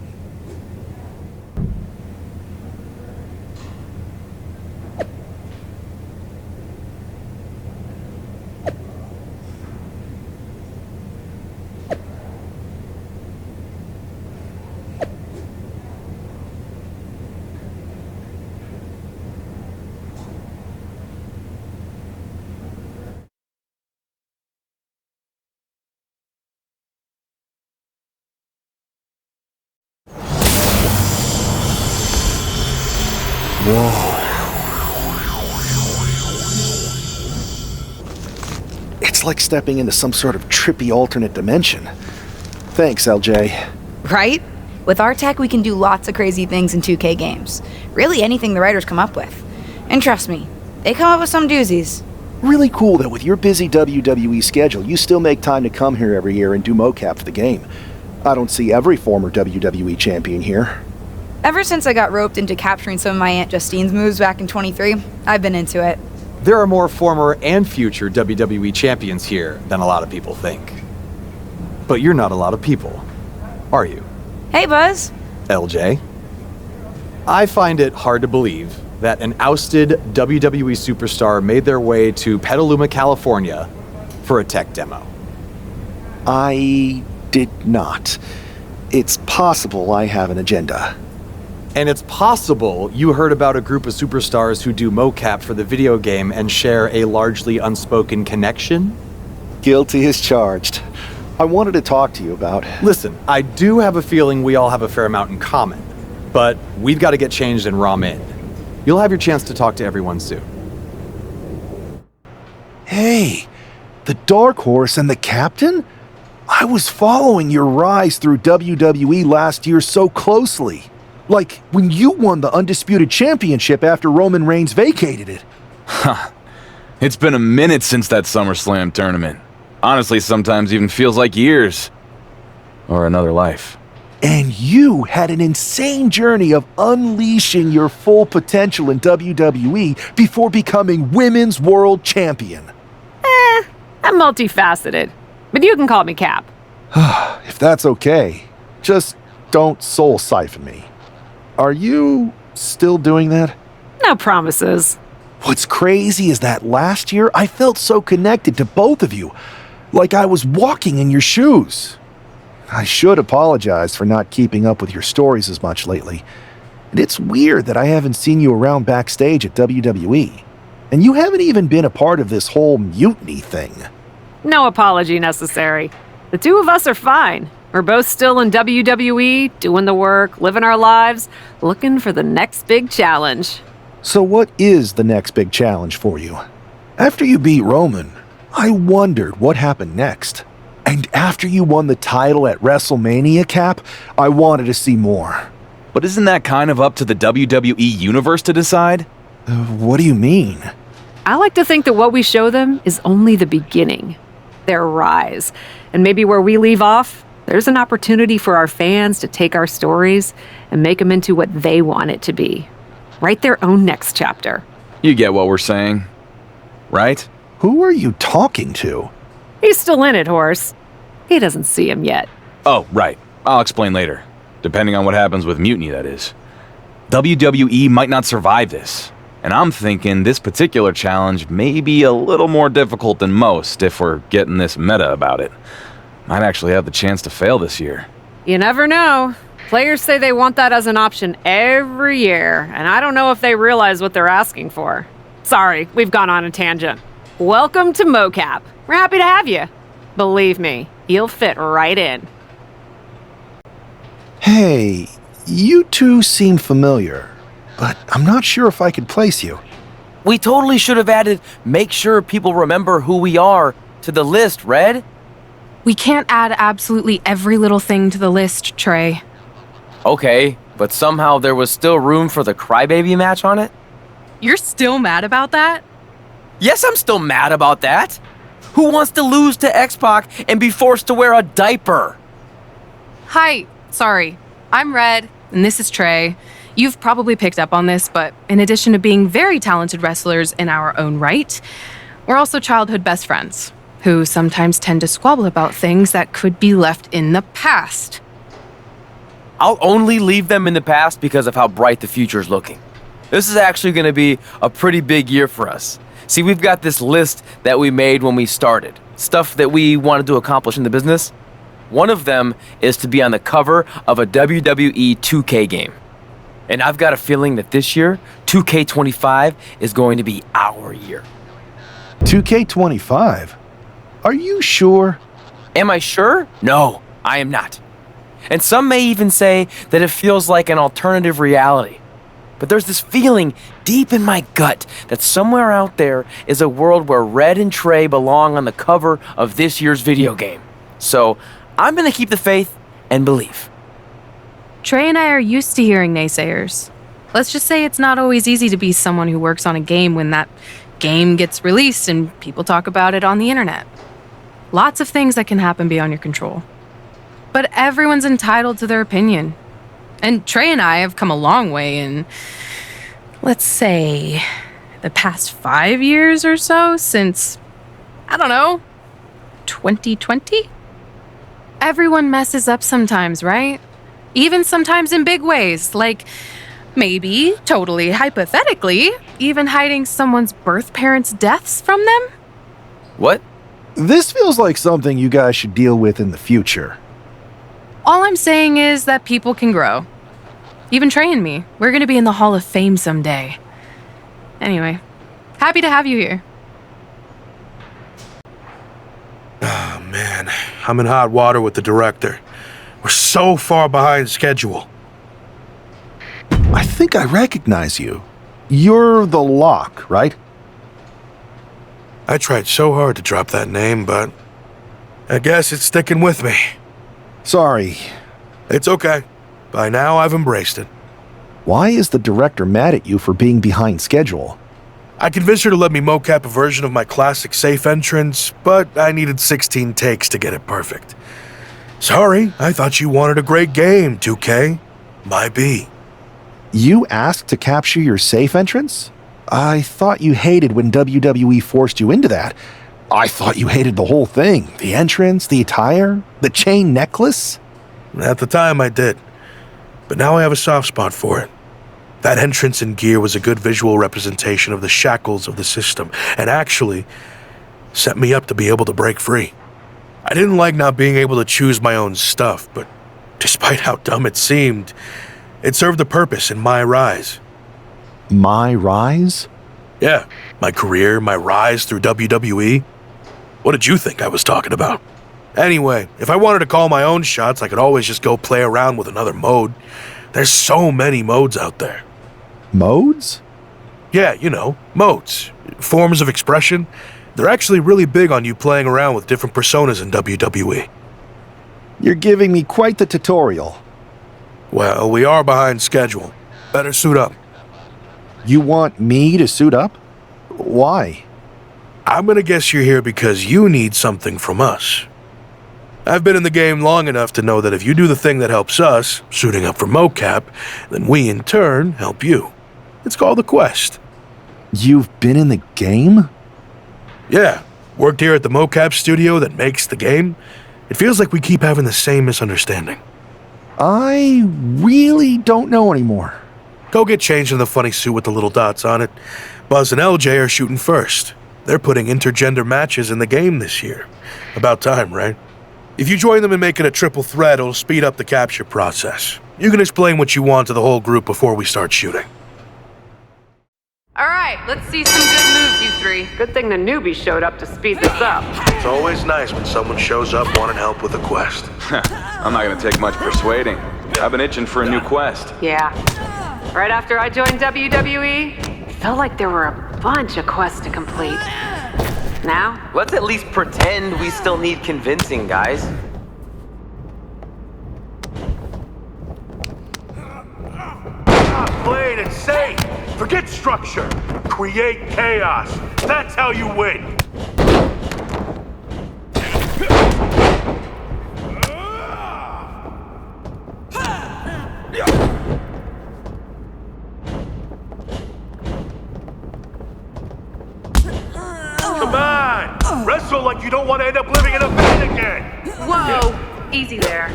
[SPEAKER 5] Whoa. It's like stepping into some sort of trippy alternate dimension. Thanks, LJ.
[SPEAKER 12] Right? With our tech, we can do lots of crazy things in 2K games. Really anything the writers come up with. And trust me, they come up with some doozies.
[SPEAKER 5] Really cool that with your busy WWE schedule, you still make time to come here every year and do mocap for the game. I don't see every former WWE champion here.
[SPEAKER 12] Ever since I got roped into capturing some of my Aunt Justine's moves back in 23, I've been into it.
[SPEAKER 13] There are more former and future WWE champions here than a lot of people think. But you're not a lot of people, are you?
[SPEAKER 12] Hey, Buzz.
[SPEAKER 13] LJ? I find it hard to believe that an ousted WWE superstar made their way to Petaluma, California for a tech demo.
[SPEAKER 5] I did not. It's possible I have an agenda.
[SPEAKER 13] And it's possible you heard about a group of superstars who do mocap for the video game and share a largely unspoken connection?
[SPEAKER 5] Guilty as charged. I wanted to talk to you about...
[SPEAKER 13] Listen, I do have a feeling we all have a fair amount in common, but we've got to get changed and ROM in. You'll have your chance to talk to everyone soon.
[SPEAKER 5] Hey, the Dark Horse and the Captain? I was following your rise through WWE last year so closely. Like when you won the Undisputed Championship after Roman Reigns vacated it.
[SPEAKER 14] It's been a minute since that SummerSlam tournament. Honestly, sometimes even feels like years. Or another life.
[SPEAKER 5] And you had an insane journey of unleashing your full potential in WWE before becoming Women's World Champion.
[SPEAKER 15] I'm multifaceted, but you can call me Cap.
[SPEAKER 5] If that's okay, just don't soul siphon me. Are you still doing that?
[SPEAKER 15] No promises.
[SPEAKER 5] What's crazy is that last year I felt so connected to both of you, like I was walking in your shoes. I should apologize for not keeping up with your stories as much lately. And it's weird that I haven't seen you around backstage at WWE. And you haven't even been a part of this whole mutiny thing.
[SPEAKER 15] No apology necessary. The two of us are fine. We're both still in WWE, doing the work, living our lives, looking for the next big challenge.
[SPEAKER 5] So what is the next big challenge for you? After you beat Roman, I wondered what happened next. And after you won the title at WrestleMania, Cap, I wanted to see more.
[SPEAKER 14] But isn't that kind of up to the WWE Universe to decide?
[SPEAKER 5] What do you mean?
[SPEAKER 15] I like to think that what we show them is only the beginning. Their rise. And maybe where we leave off There's an opportunity for our fans to take our stories and make them into what they want it to be. Write their own next chapter.
[SPEAKER 14] You get what we're saying, right?
[SPEAKER 5] Who are you talking to?
[SPEAKER 15] He's still in it, Horse. He doesn't see him yet.
[SPEAKER 14] Oh, right. I'll explain later. Depending on what happens with Mutiny, that is. WWE might not survive this. And I'm thinking this particular challenge may be a little more difficult than most if we're getting this meta about it. Might actually have the chance to fail this year.
[SPEAKER 15] You never know. Players say they want that as an option every year, and I don't know if they realize what they're asking for. Sorry, we've gone on a tangent. Welcome to MoCap. We're happy to have you. Believe me, you'll fit right in.
[SPEAKER 5] Hey, you two seem familiar, but I'm not sure if I could place you.
[SPEAKER 16] We totally should have added make sure people remember who we are to the list, Red.
[SPEAKER 17] We can't add absolutely every little thing to the list, Trey.
[SPEAKER 16] Okay, but somehow there was still room for the Crybaby match on it?
[SPEAKER 17] You're still mad about that?
[SPEAKER 16] Yes, I'm still mad about that. Who wants to lose to X-Pac and be forced to wear a diaper?
[SPEAKER 17] Hi, sorry. I'm Red, and this is Trey. You've probably picked up on this, but in addition to being very talented wrestlers in our own right, we're also childhood best friends, who sometimes tend to squabble about things that could be left in the past.
[SPEAKER 16] I'll only leave them in the past because of how bright the future is looking. This is actually going to be a pretty big year for us. See, we've got this list that we made when we started, stuff that we wanted to accomplish in the business. One of them is to be on the cover of a WWE 2K game. And I've got a feeling that this year, 2K25 is going to be our year.
[SPEAKER 5] 2K25? Are you sure?
[SPEAKER 16] Am I sure? No, I am not. And some may even say that it feels like an alternative reality. But there's this feeling deep in my gut that somewhere out there is a world where Red and Trey belong on the cover of this year's video game. So I'm going to keep the faith and believe.
[SPEAKER 17] Trey and I are used to hearing naysayers. Let's just say it's not always easy to be someone who works on a game when that game gets released and people talk about it on the internet. Lots of things that can happen beyond your control. But everyone's entitled to their opinion. And Trey and I have come a long way in, let's say, the past 5 years or so since, I don't know, 2020? Everyone messes up sometimes, right? Even sometimes in big ways, like maybe, totally hypothetically, even hiding someone's birth parents' deaths from them?
[SPEAKER 16] What?
[SPEAKER 5] This feels like something you guys should deal with in the future.
[SPEAKER 17] All I'm saying is that people can grow. Even Trey and me. We're gonna be in the Hall of Fame someday. Anyway, happy to have you here.
[SPEAKER 11] Oh, man. I'm in hot water with the director. We're so far behind schedule.
[SPEAKER 5] I think I recognize you. You're the Lock, right?
[SPEAKER 11] I tried so hard to drop that name, but I guess it's sticking with me.
[SPEAKER 5] Sorry.
[SPEAKER 11] It's okay. By now, I've embraced it.
[SPEAKER 5] Why is the director mad at you for being behind schedule?
[SPEAKER 11] I convinced her to let me mocap a version of my classic safe entrance, but I needed 16 takes to get it perfect. Sorry, I thought you wanted a great game, 2K. My B.
[SPEAKER 5] You asked to capture your safe entrance? I thought you hated when WWE forced you into that. I thought you hated the whole thing. The entrance, the attire, the chain necklace.
[SPEAKER 11] At the time, I did. But now I have a soft spot for it. That entrance and gear was a good visual representation of the shackles of the system, and actually set me up to be able to break free. I didn't like not being able to choose my own stuff, but despite how dumb it seemed, it served a purpose in MyRise.
[SPEAKER 5] MyRise?
[SPEAKER 11] Yeah, my career, my rise through WWE. What did you think I was talking about? Anyway, if I wanted to call my own shots, I could always just go play around with another mode. There's so many modes out there.
[SPEAKER 5] Modes?
[SPEAKER 11] Yeah, you know, modes. Forms of expression. They're actually really big on you playing around with different personas in WWE.
[SPEAKER 5] You're giving me quite the tutorial.
[SPEAKER 11] Well, we are behind schedule. Better suit up.
[SPEAKER 5] You want me to suit up? Why?
[SPEAKER 11] I'm gonna guess you're here because you need something from us. I've been in the game long enough to know that if you do the thing that helps us, suiting up for mocap, then we in turn help you. It's called the quest.
[SPEAKER 5] You've been in the game?
[SPEAKER 11] Yeah, worked here at the mocap studio that makes the game. It feels like we keep having the same misunderstanding.
[SPEAKER 5] I really don't know anymore.
[SPEAKER 11] Go get changed in the funny suit with the little dots on it. Buzz and LJ are shooting first. They're putting intergender matches in the game this year. About time, right? If you join them in making a triple threat, it'll speed up the capture process. You can explain what you want to the whole group before we start shooting.
[SPEAKER 15] All right, let's see some good moves, you three. Good thing the newbie showed up to speed this up.
[SPEAKER 11] It's always nice when someone shows up wanting help with a quest.
[SPEAKER 14] I'm not gonna take much persuading. I've been itching for a new quest.
[SPEAKER 15] Yeah. Right after I joined WWE, it felt like there were a bunch of quests to complete. Now?
[SPEAKER 16] Let's at least pretend we still need convincing, guys.
[SPEAKER 11] Plain and safe. Forget structure. Create chaos. That's how you win. Come on! Wrestle like you don't want to end up living in a van again!
[SPEAKER 15] Whoa! Easy there.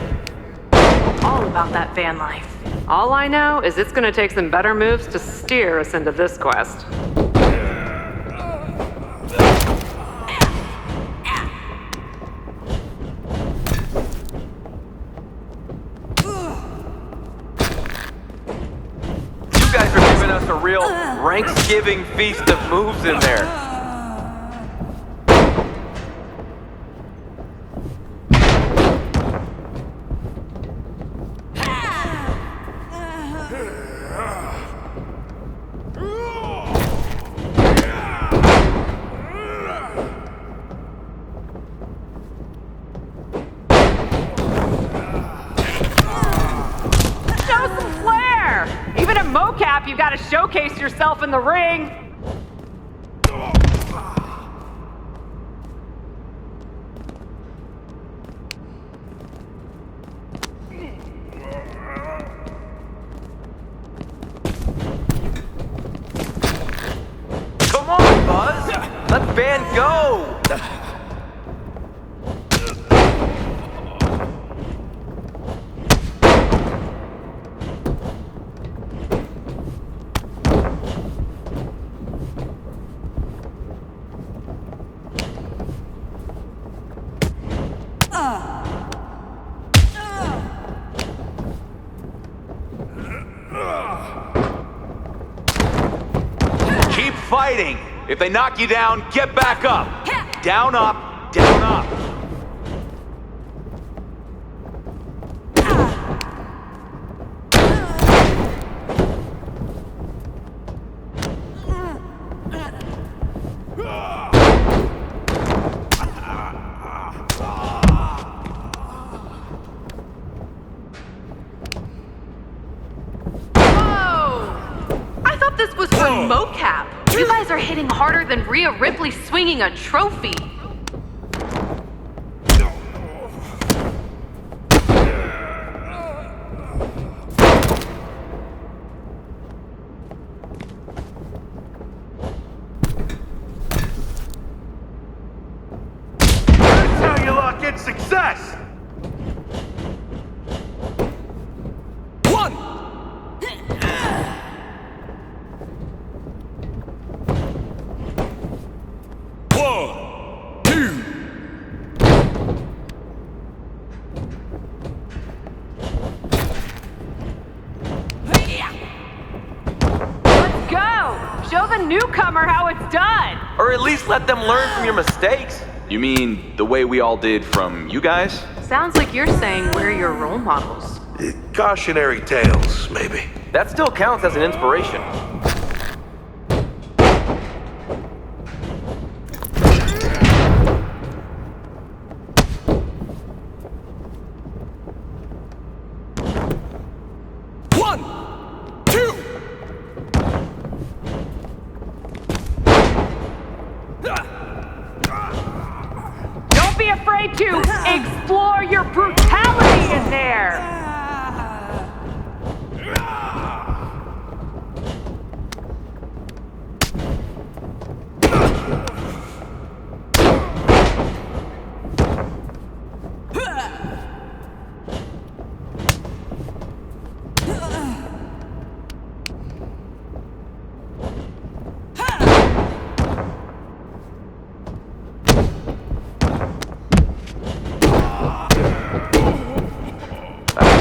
[SPEAKER 15] All about that van life. All I know is it's gonna take some better moves to steer us into this quest.
[SPEAKER 16] You guys are giving us a real Ranksgiving feast of moves in there.
[SPEAKER 15] You gotta showcase yourself in the ring.
[SPEAKER 16] Come on, Buzz! Let Van go!
[SPEAKER 7] Keep fighting. If they knock you down, get back up. Down, up, down, up.
[SPEAKER 17] Mocap. You guys are hitting harder than Rhea Ripley swinging a trophy.
[SPEAKER 11] That's how you lock in success!
[SPEAKER 15] Show the newcomer how it's done!
[SPEAKER 16] Or at least let them learn from your mistakes.
[SPEAKER 14] You mean the way we all did from you guys?
[SPEAKER 17] Sounds like you're saying we're your role models.
[SPEAKER 11] Cautionary tales, maybe.
[SPEAKER 16] That still counts as an inspiration.
[SPEAKER 15] be afraid to explore your brutality in there.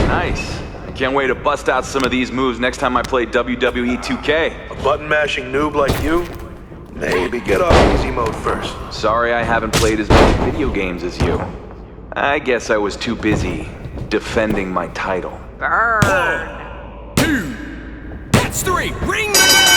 [SPEAKER 14] Nice. Can't wait to bust out some of these moves next time I play WWE 2K.
[SPEAKER 18] A button-mashing noob like you? Maybe get off easy mode first.
[SPEAKER 14] Sorry I haven't played as many video games as you. I guess I was too busy defending my title.
[SPEAKER 15] Burn.
[SPEAKER 2] 1, 2, that's 3. Ring the bell!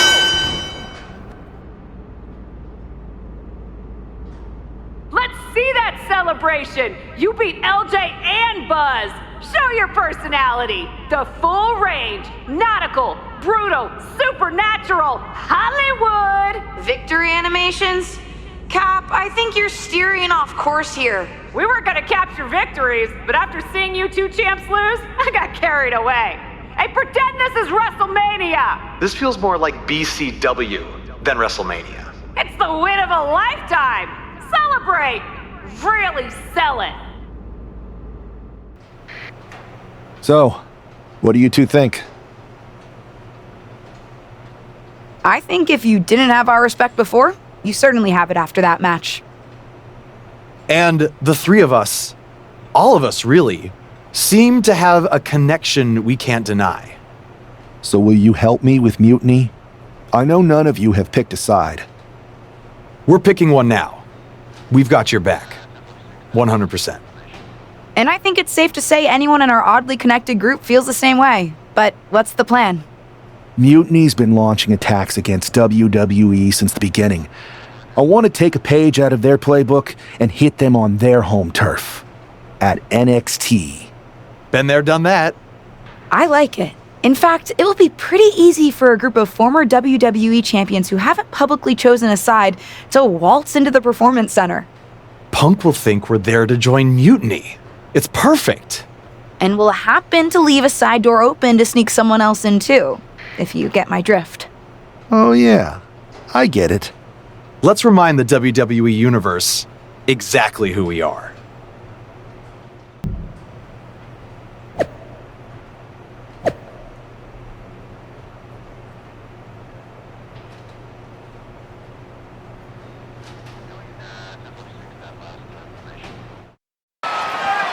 [SPEAKER 15] Let's see that celebration. You beat LJ and Buzz. Show your personality. The full range, nautical, brutal, supernatural, Hollywood.
[SPEAKER 12] Victory animations? Cap, I think you're steering off course here.
[SPEAKER 15] We were gonna capture victories, but after seeing you two champs lose, I got carried away. Hey, pretend this is WrestleMania.
[SPEAKER 13] This feels more like BCW than WrestleMania.
[SPEAKER 15] It's the win of a lifetime. Celebrate. Really sell it.
[SPEAKER 5] So, what do you two think?
[SPEAKER 12] I think if you didn't have our respect before, you certainly have it after that match.
[SPEAKER 13] And the three of us, all of us really, seem to have a connection we can't deny.
[SPEAKER 5] So will you help me with Mutiny? I know none of you have picked a side.
[SPEAKER 13] We're picking one now. We've got your back. 100%.
[SPEAKER 12] And I think it's safe to say anyone in our oddly connected group feels the same way. But what's the plan?
[SPEAKER 5] Mutiny's been launching attacks against WWE since the beginning. I want to take a page out of their playbook and hit them on their home turf. At NXT.
[SPEAKER 13] Been there, done that.
[SPEAKER 12] I like it. In fact, it will be pretty easy for a group of former WWE champions who haven't publicly chosen a side to waltz into the Performance Center.
[SPEAKER 13] Punk will think we're there to join Mutiny. It's perfect.
[SPEAKER 12] And we'll happen to leave a side door open to sneak someone else in too, if you get my drift.
[SPEAKER 5] Oh yeah, I get it.
[SPEAKER 13] Let's remind the WWE Universe exactly who we are.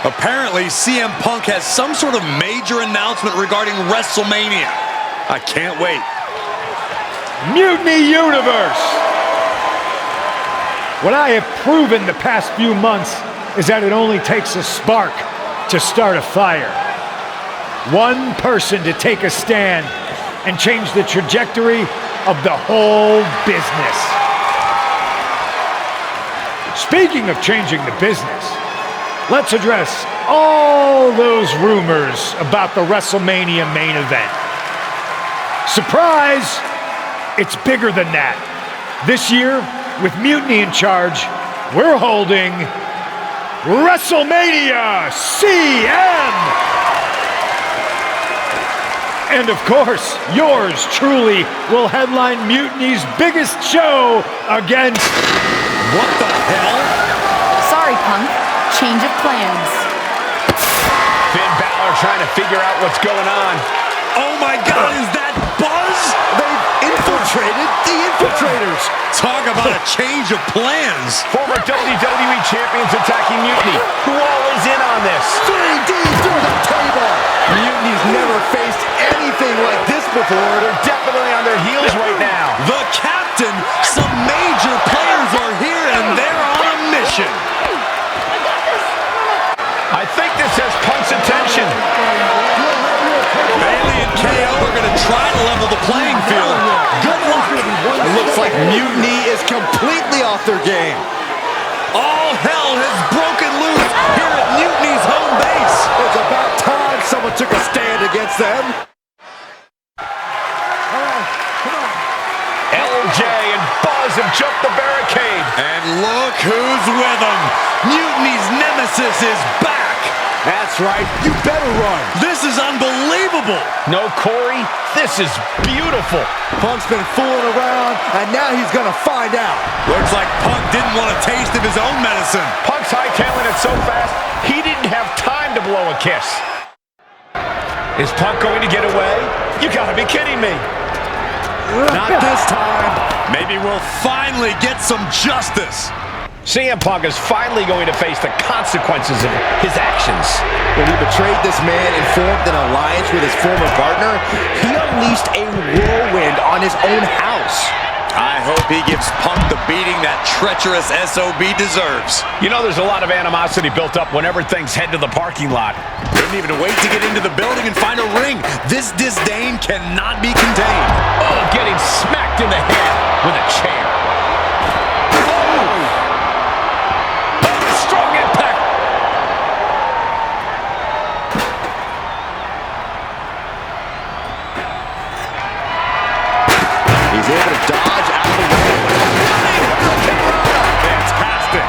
[SPEAKER 2] Apparently, CM Punk has some sort of major announcement regarding WrestleMania. I can't wait.
[SPEAKER 9] Mutiny Universe! What I have proven the past few months is that it only takes a spark to start a fire. One person to take a stand and change the trajectory of the whole business. Speaking of changing the business, let's address all those rumors about the WrestleMania main event. Surprise! It's bigger than that. This year, with Mutiny in charge, we're holding WrestleMania CM! And of course, yours truly will headline Mutiny's biggest show against...
[SPEAKER 2] What the hell?
[SPEAKER 12] Sorry, Punk. Change of plans.
[SPEAKER 3] Finn Balor trying to figure out what's going on.
[SPEAKER 2] Oh my God, is that Buzz?
[SPEAKER 1] They've infiltrated the Infiltrators.
[SPEAKER 2] Talk about a change of plans.
[SPEAKER 3] Former WWE champions attacking Mutiny. Who all is in on this?
[SPEAKER 1] 3D through the table. Mutiny's never faced anything like this before.
[SPEAKER 3] They're definitely on their heels right now.
[SPEAKER 2] The captain, some major players are here and they're on a mission.
[SPEAKER 3] I think this has Punk's attention.
[SPEAKER 2] Bailey and KO are going to try to level the playing field. Good luck.
[SPEAKER 1] It looks like Mutiny is completely off their game.
[SPEAKER 2] All hell has broken loose here at Mutiny's home base.
[SPEAKER 1] It's about time someone took a stand against them.
[SPEAKER 3] LJ and Buzz sees him jump the barricade.
[SPEAKER 2] And look who's with him. Mutiny's nemesis is back.
[SPEAKER 1] That's right. You better run.
[SPEAKER 2] This is unbelievable.
[SPEAKER 3] No, Corey, this is beautiful.
[SPEAKER 1] Punk's been fooling around, and now he's going to find out.
[SPEAKER 2] Looks like Punk didn't want a taste of his own medicine.
[SPEAKER 3] Punk's hightailing it so fast, he didn't have time to blow a kiss. Is Punk going to get away? You gotta be kidding me.
[SPEAKER 2] Not this time. Maybe we'll finally get some justice.
[SPEAKER 3] CM Punk is finally going to face the consequences of his actions.
[SPEAKER 1] When he betrayed this man and formed an alliance with his former partner, he unleashed a whirlwind on his own house.
[SPEAKER 2] I hope he gives Punk the beating that treacherous SOB deserves.
[SPEAKER 3] You know there's a lot of animosity built up whenever things head to the parking lot.
[SPEAKER 2] Couldn't even wait to get into the building and find a ring. This disdain cannot be contained.
[SPEAKER 3] Oh, getting smacked in the head with a chair.
[SPEAKER 1] He's able to dodge out of the way.
[SPEAKER 2] Fantastic.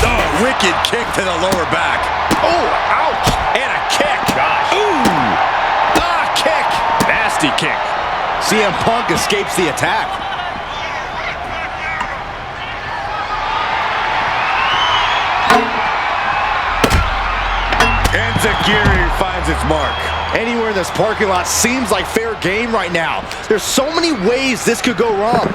[SPEAKER 2] Oh, wicked kick to the lower back.
[SPEAKER 3] Oh, ouch.
[SPEAKER 2] And a kick.
[SPEAKER 3] Gosh.
[SPEAKER 2] Ooh. Ah, kick. Nasty kick.
[SPEAKER 1] CM Punk escapes the attack.
[SPEAKER 2] Enziguri finds its mark.
[SPEAKER 1] Anywhere in this parking lot seems like fair game right now. There's so many ways this could go wrong.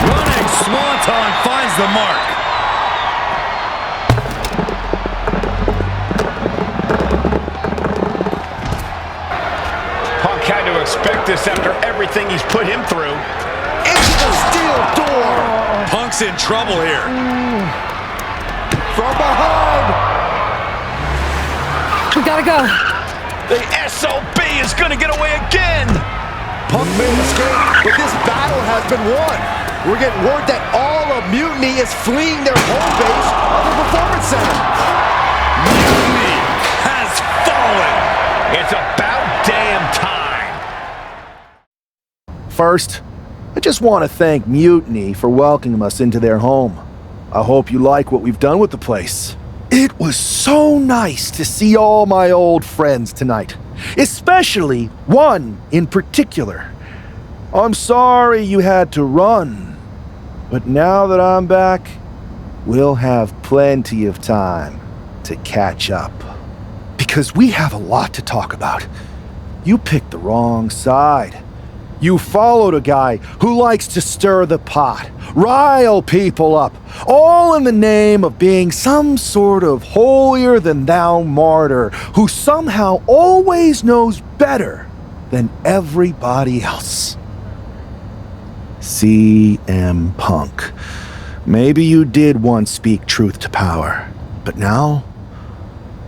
[SPEAKER 2] Running Swanton finds the mark.
[SPEAKER 3] Punk had to expect this after everything he's put him through.
[SPEAKER 1] Into the steel door.
[SPEAKER 2] Punk's in trouble here.
[SPEAKER 1] From behind.
[SPEAKER 10] We gotta go.
[SPEAKER 3] The SOB is gonna get away again.
[SPEAKER 1] Punk made a mistake, but this battle has been won. We're getting word that all of Mutiny is fleeing their home base of the Performance Center.
[SPEAKER 2] Mutiny has fallen.
[SPEAKER 3] It's about damn time.
[SPEAKER 5] First, I just want to thank Mutiny for welcoming us into their home. I hope you like what we've done with the place. It was so nice to see all my old friends tonight, especially one in particular. I'm sorry you had to run, but now that I'm back, we'll have plenty of time to catch up. Because we have a lot to talk about. You picked the wrong side. You followed a guy who likes to stir the pot, rile people up, all in the name of being some sort of holier-than-thou martyr who somehow always knows better than everybody else. CM Punk. Maybe you did once speak truth to power, but now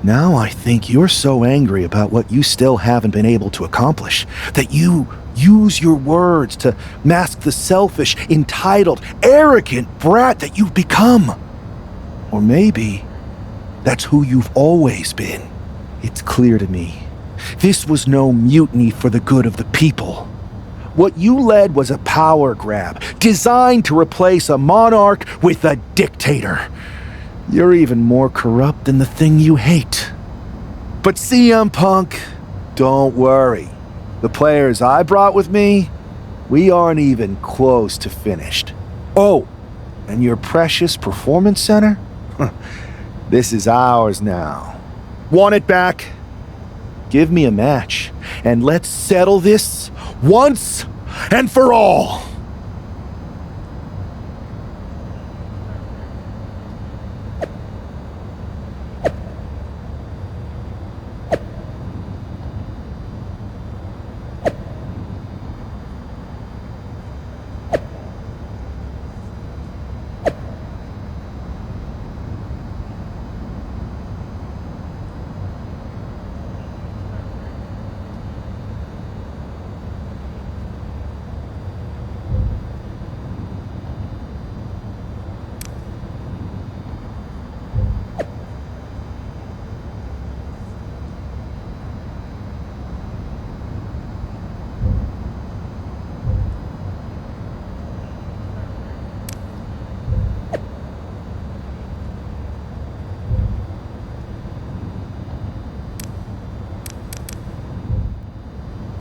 [SPEAKER 5] I think you're so angry about what you still haven't been able to accomplish that you use your words to mask the selfish, entitled, arrogant brat that you've become. Or maybe that's who you've always been. It's clear to me. This was no mutiny for the good of the people. What you led was a power grab designed to replace a monarch with a dictator. You're even more corrupt than the thing you hate. But CM Punk, don't worry. The players I brought with me, we aren't even close to finished. Oh, and your precious performance center? This is ours now. Want it back? Give me a match, and let's settle this once and for all.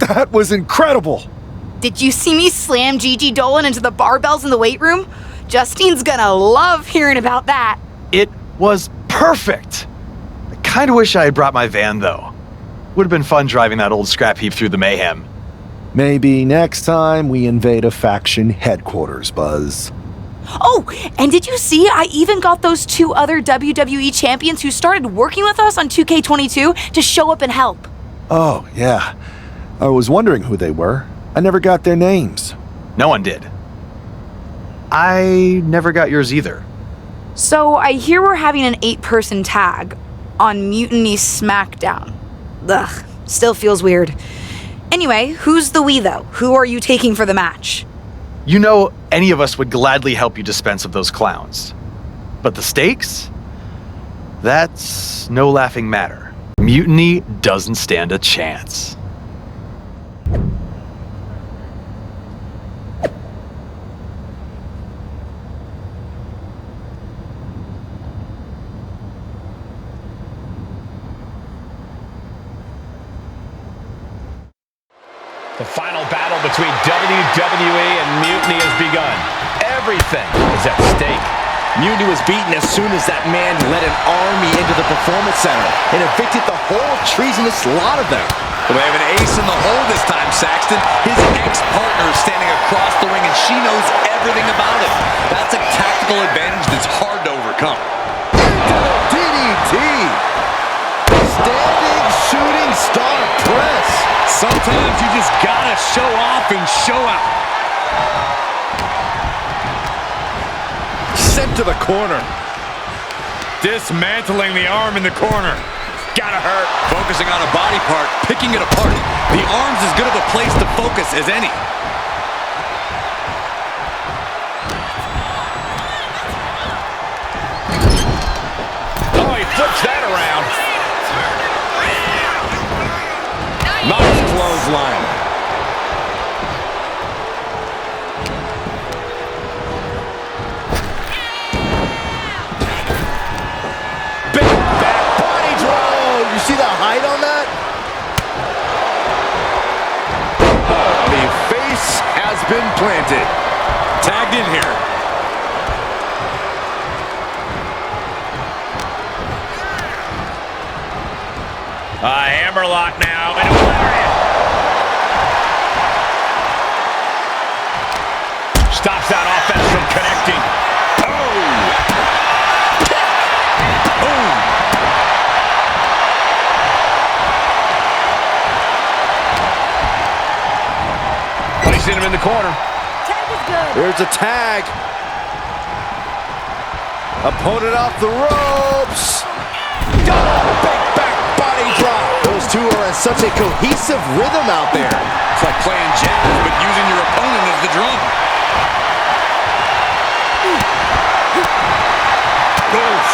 [SPEAKER 5] That was incredible!
[SPEAKER 12] Did you see me slam Gigi Dolan into the barbells in the weight room? Justine's gonna love hearing about that.
[SPEAKER 13] It was perfect. I kinda wish I had brought my van, though. Would have been fun driving that old scrap heap through the mayhem.
[SPEAKER 5] Maybe next time we invade a faction headquarters, Buzz.
[SPEAKER 12] Oh, and did you see I even got those 2 other WWE champions who started working with us on 2K22 to show up and help?
[SPEAKER 5] Oh, yeah. I was wondering who they were. I never got their names.
[SPEAKER 13] No one did. I never got yours either.
[SPEAKER 12] So I hear we're having an 8-person tag on Mutiny SmackDown. Ugh, still feels weird. Anyway, who's the we though? Who are you taking for the match?
[SPEAKER 13] You know, any of us would gladly help you dispense of those clowns. But the stakes? That's no laughing matter. Mutiny doesn't stand a chance.
[SPEAKER 3] The final battle between WWE and Mutiny has begun. Everything is at stake.
[SPEAKER 2] Mutiny was beaten as soon as that man led an army into the Performance Center and evicted the whole treasonous lot of them.
[SPEAKER 7] Well, they have an ace in the hole this time, Saxton. His ex-partner is standing across the ring, and she knows everything about it. That's a tactical advantage that's hard to overcome.
[SPEAKER 1] DDT! Standing shooting star press.
[SPEAKER 3] Sometimes you just gotta show off and show out.
[SPEAKER 1] Sent to the corner.
[SPEAKER 3] Dismantling the arm in the corner. Gotta hurt.
[SPEAKER 7] Focusing on a body part, picking it apart. The arm's as good of a place to focus as any.
[SPEAKER 3] Oh, he flips that around. Nice clothesline.
[SPEAKER 1] Big back body drop. Oh, you see the height on that? The face has been planted.
[SPEAKER 7] Tagged in here.
[SPEAKER 3] A hammerlock now, and a lariat. Stops that offense from connecting. Oh! Boom! Placing him in the corner.
[SPEAKER 12] Tag is good.
[SPEAKER 1] There's a tag. Opponent off the ropes. Big back body drop. Those two are in such a cohesive rhythm out there.
[SPEAKER 7] It's like playing jazz, but using your opponent as the drum.
[SPEAKER 3] Oof.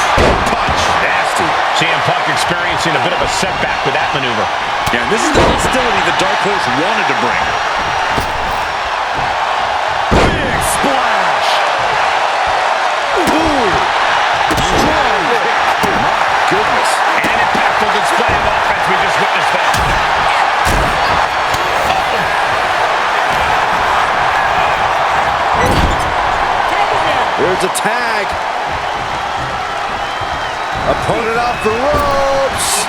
[SPEAKER 3] Punch. Nasty. CM Punk experiencing a bit of a setback with that maneuver.
[SPEAKER 7] Yeah, this is the hostility the Dark Horse wanted to bring.
[SPEAKER 1] Big splash. Ooh. Strong kick. My goodness.
[SPEAKER 3] And an impactful display of offense we just witnessed there.
[SPEAKER 1] There's a tag. Opponent off the ropes.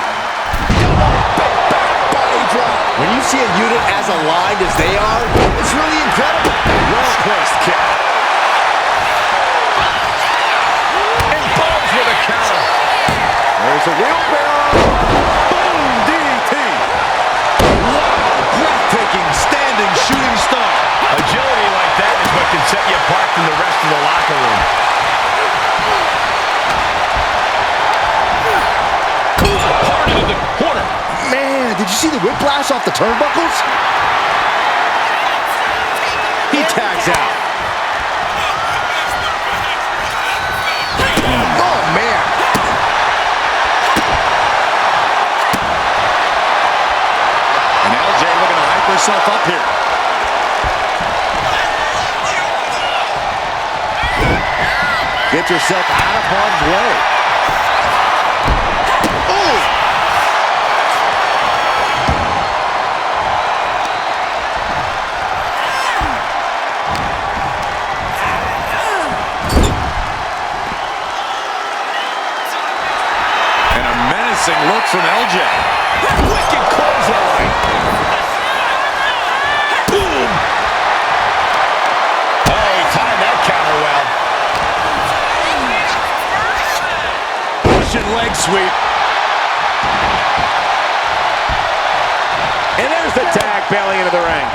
[SPEAKER 1] Big back body drop. When you see a unit as aligned as they are, it's really incredible. Well-placed kick.
[SPEAKER 3] And Bones with a counter.
[SPEAKER 1] There's a wheelbarrow. Boom, DDT. Wow, breathtaking standing shooting star.
[SPEAKER 3] Agility like that is what can set you apart from the rest of the locker room. Part of the corner.
[SPEAKER 1] Man, did you see the whiplash off the turnbuckles? He tags out. Oh, man.
[SPEAKER 7] And LJ looking to hype herself up here.
[SPEAKER 1] Get yourself out of harm's way.
[SPEAKER 7] from LJ. Wicked clothesline. Boom.
[SPEAKER 3] Oh, he timed that counter well.
[SPEAKER 7] Russian leg sweep.
[SPEAKER 3] And there's the tag bailing into the ring.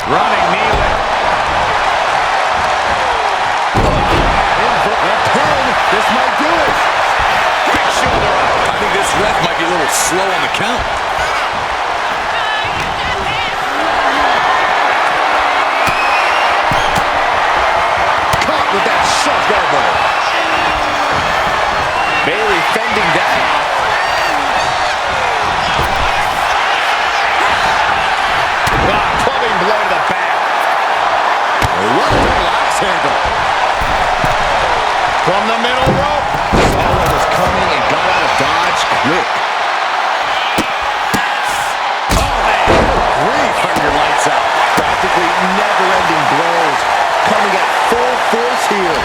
[SPEAKER 3] Running knee lift.
[SPEAKER 1] This might do it.
[SPEAKER 3] Big shoulder up.
[SPEAKER 7] I think this ref might be a little slow on the count.
[SPEAKER 1] Caught with that sharp elbow.
[SPEAKER 3] Bailey fending that off. Clubbing blow to the back.
[SPEAKER 1] What a axe handle.
[SPEAKER 3] From the middle rope.
[SPEAKER 1] Saw what was coming and got out of dodge quick.
[SPEAKER 3] Oh, man.
[SPEAKER 1] Grief on your lights out. Practically never-ending blows. Coming at full force here.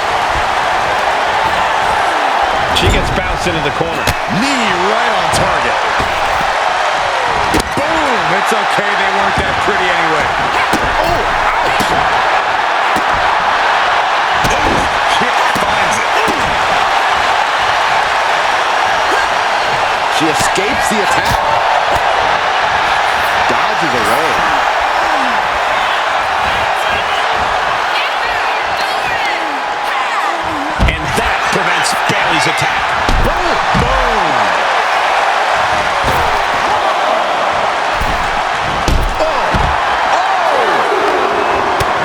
[SPEAKER 3] She gets bounced into the corner.
[SPEAKER 7] Knee right on target.
[SPEAKER 3] Boom! It's okay, they weren't that pretty anyway.
[SPEAKER 1] Oh, ouch!
[SPEAKER 7] Kick finds it.
[SPEAKER 1] She escapes the attack. Dodges away.
[SPEAKER 3] And that prevents Bailey's attack.
[SPEAKER 1] Boom!
[SPEAKER 3] Boom!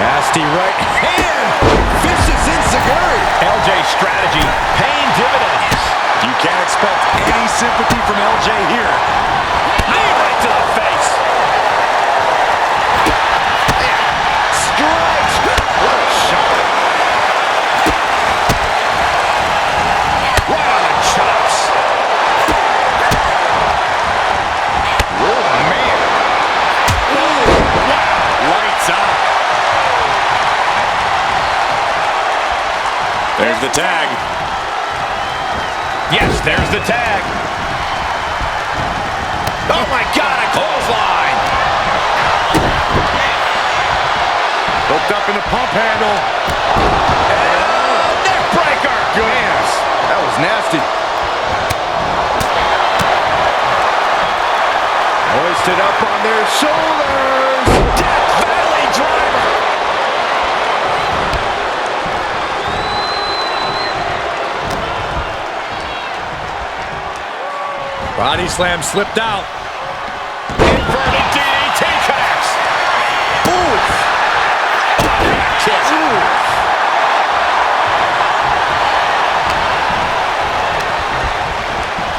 [SPEAKER 3] Nasty right hand.
[SPEAKER 1] Vicious enziguri.
[SPEAKER 3] LJ's strategy paying dividends.
[SPEAKER 7] You can't expect any sympathy from LJ here.
[SPEAKER 3] Knee right to the face.
[SPEAKER 1] Strikes. What a shot.
[SPEAKER 3] Right on the chops. Oh, man. Ooh, wow. Lights up.
[SPEAKER 7] There's the tag.
[SPEAKER 3] Yes, there's the tag. Oh, my God, a clothesline.
[SPEAKER 7] Hooked up in the pump handle.
[SPEAKER 3] Neck breaker.
[SPEAKER 1] Goodness. That was nasty.
[SPEAKER 3] Hoisted up on their shoulders. Death Valley driver.
[SPEAKER 7] Body slam slipped out.
[SPEAKER 3] Inverted DDT connects.
[SPEAKER 1] Oof.
[SPEAKER 3] Kick.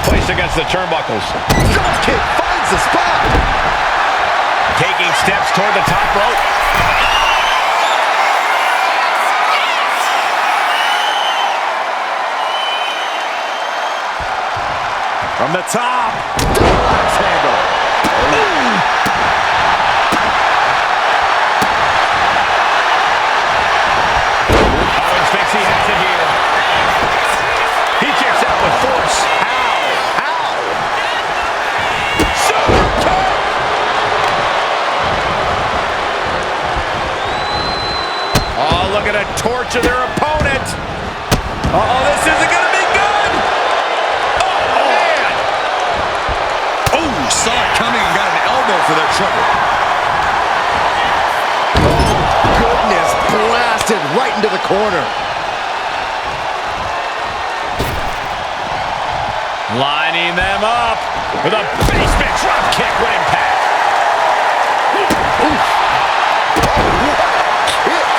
[SPEAKER 3] Placed against the turnbuckles.
[SPEAKER 1] Drop kick finds the spot.
[SPEAKER 3] Taking steps toward the top rope.
[SPEAKER 7] From the top.
[SPEAKER 1] Axe handle.
[SPEAKER 3] Owens thinks he has it here. He kicks out with force. How? Super kick! Oh, look at a torch of their opponent. Uh-oh, this isn't going to be good. Oh, man.
[SPEAKER 7] Oh, saw it coming and got an elbow for their trouble.
[SPEAKER 1] Goodness, blasted right into the corner.
[SPEAKER 3] Lining them up with a basement drop kick with impact.
[SPEAKER 1] Oof. What a kick.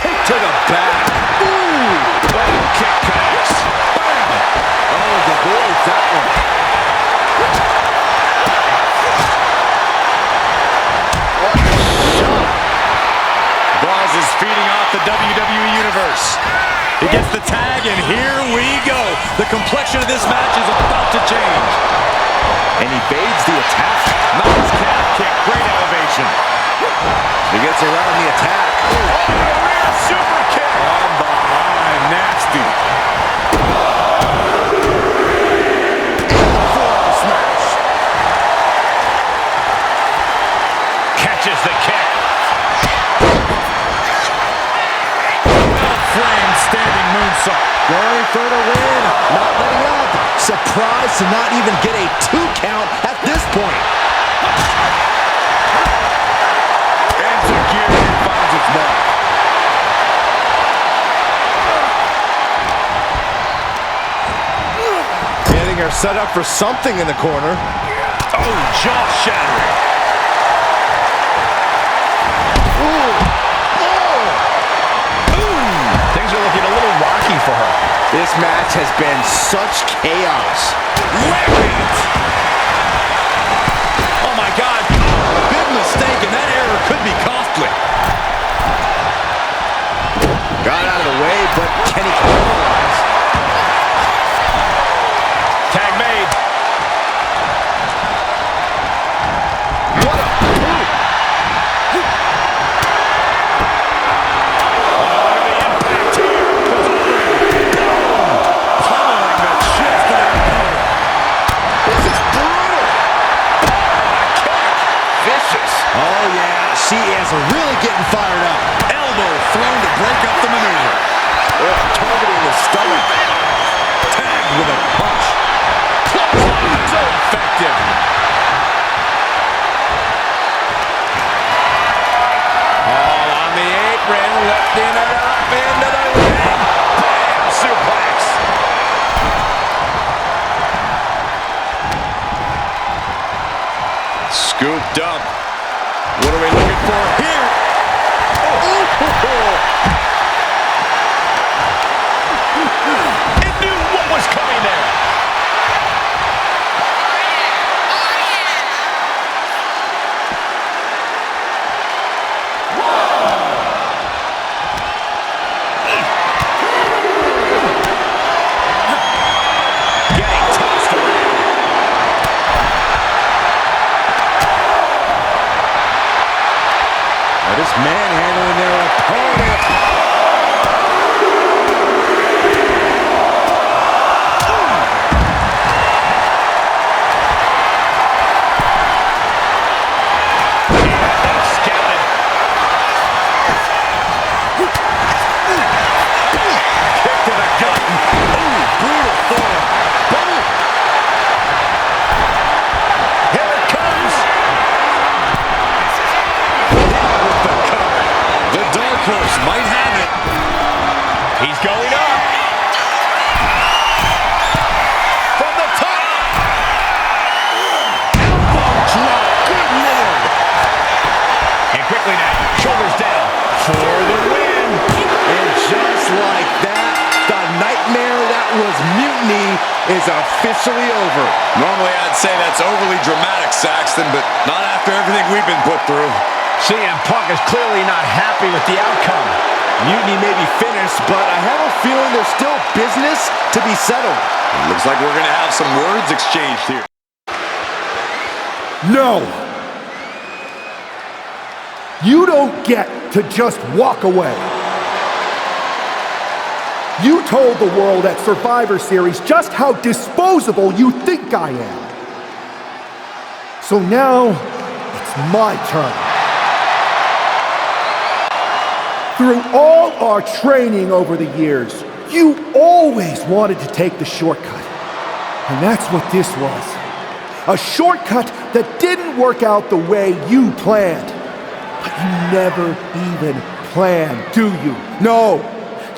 [SPEAKER 1] Kick to the back. Ooh.
[SPEAKER 3] Kick connects.
[SPEAKER 1] Oh, avoids that one. What a shot.
[SPEAKER 7] Buzz is feeding off the WWE Universe. He gets the tag, and here we go. The complexion of this match is about to change.
[SPEAKER 1] And evades the attack.
[SPEAKER 7] Nice calf kick, great elevation.
[SPEAKER 1] He gets around the attack.
[SPEAKER 3] Oh, a rear super kick.
[SPEAKER 7] From behind, nasty.
[SPEAKER 3] catches the kick.
[SPEAKER 1] Well-framed standing moonsault. Going for the win. Not letting up. Surprised to not even get a 2 count at this point.
[SPEAKER 3] Insecurity finds its mark.
[SPEAKER 1] Getting her set up for something in the corner.
[SPEAKER 3] Oh, jaw-shattering. Things are looking a little rocky for her.
[SPEAKER 1] This match has been such chaos.
[SPEAKER 3] Lariat!
[SPEAKER 7] Oh my God, big mistake, and that error could be costly.
[SPEAKER 1] Got out of the way, but can he capitalize?
[SPEAKER 3] Tag made.
[SPEAKER 1] What a move!
[SPEAKER 3] Pummeling the chest of their opponent.
[SPEAKER 1] This is brutal!
[SPEAKER 3] Vicious.
[SPEAKER 1] Oh yeah, she is really getting fired up.
[SPEAKER 7] Elbow thrown to break up the maneuver.
[SPEAKER 1] Oh, targeting the stomach.
[SPEAKER 7] Tagged with a punch.
[SPEAKER 3] So effective. All on the apron, lifting it up into the ring. Bam! Suplex.
[SPEAKER 7] Scooped up. What are we looking for here?
[SPEAKER 3] It knew what was coming there. Getting tossed around.
[SPEAKER 1] Just manhandling their opponent.
[SPEAKER 3] Scouted. Kick to the gut.
[SPEAKER 1] Ooh, brutal form. Boom.
[SPEAKER 3] Here it comes.
[SPEAKER 7] The dark horse might have it.
[SPEAKER 3] He's going up. From the top.
[SPEAKER 1] Elbow drop. Good Lord.
[SPEAKER 3] And quickly now, shoulders down for the win.
[SPEAKER 1] And just like that, the nightmare that was Mutiny is officially over.
[SPEAKER 7] Normally I'd say that's overly dramatic, Saxton, but not after everything we've been put through.
[SPEAKER 3] CM Punk is clearly not happy with the outcome.
[SPEAKER 1] Mutiny may be finished, but I have a feeling there's still business to be settled.
[SPEAKER 7] It looks like we're going to have some words exchanged here.
[SPEAKER 5] No! You don't get to just walk away. You told the world at Survivor Series just how disposable you think I am. So now, it's my turn. Through all our training over the years, you always wanted to take the shortcut. And that's what this was. A shortcut that didn't work out the way you planned. But you never even plan, do you? No,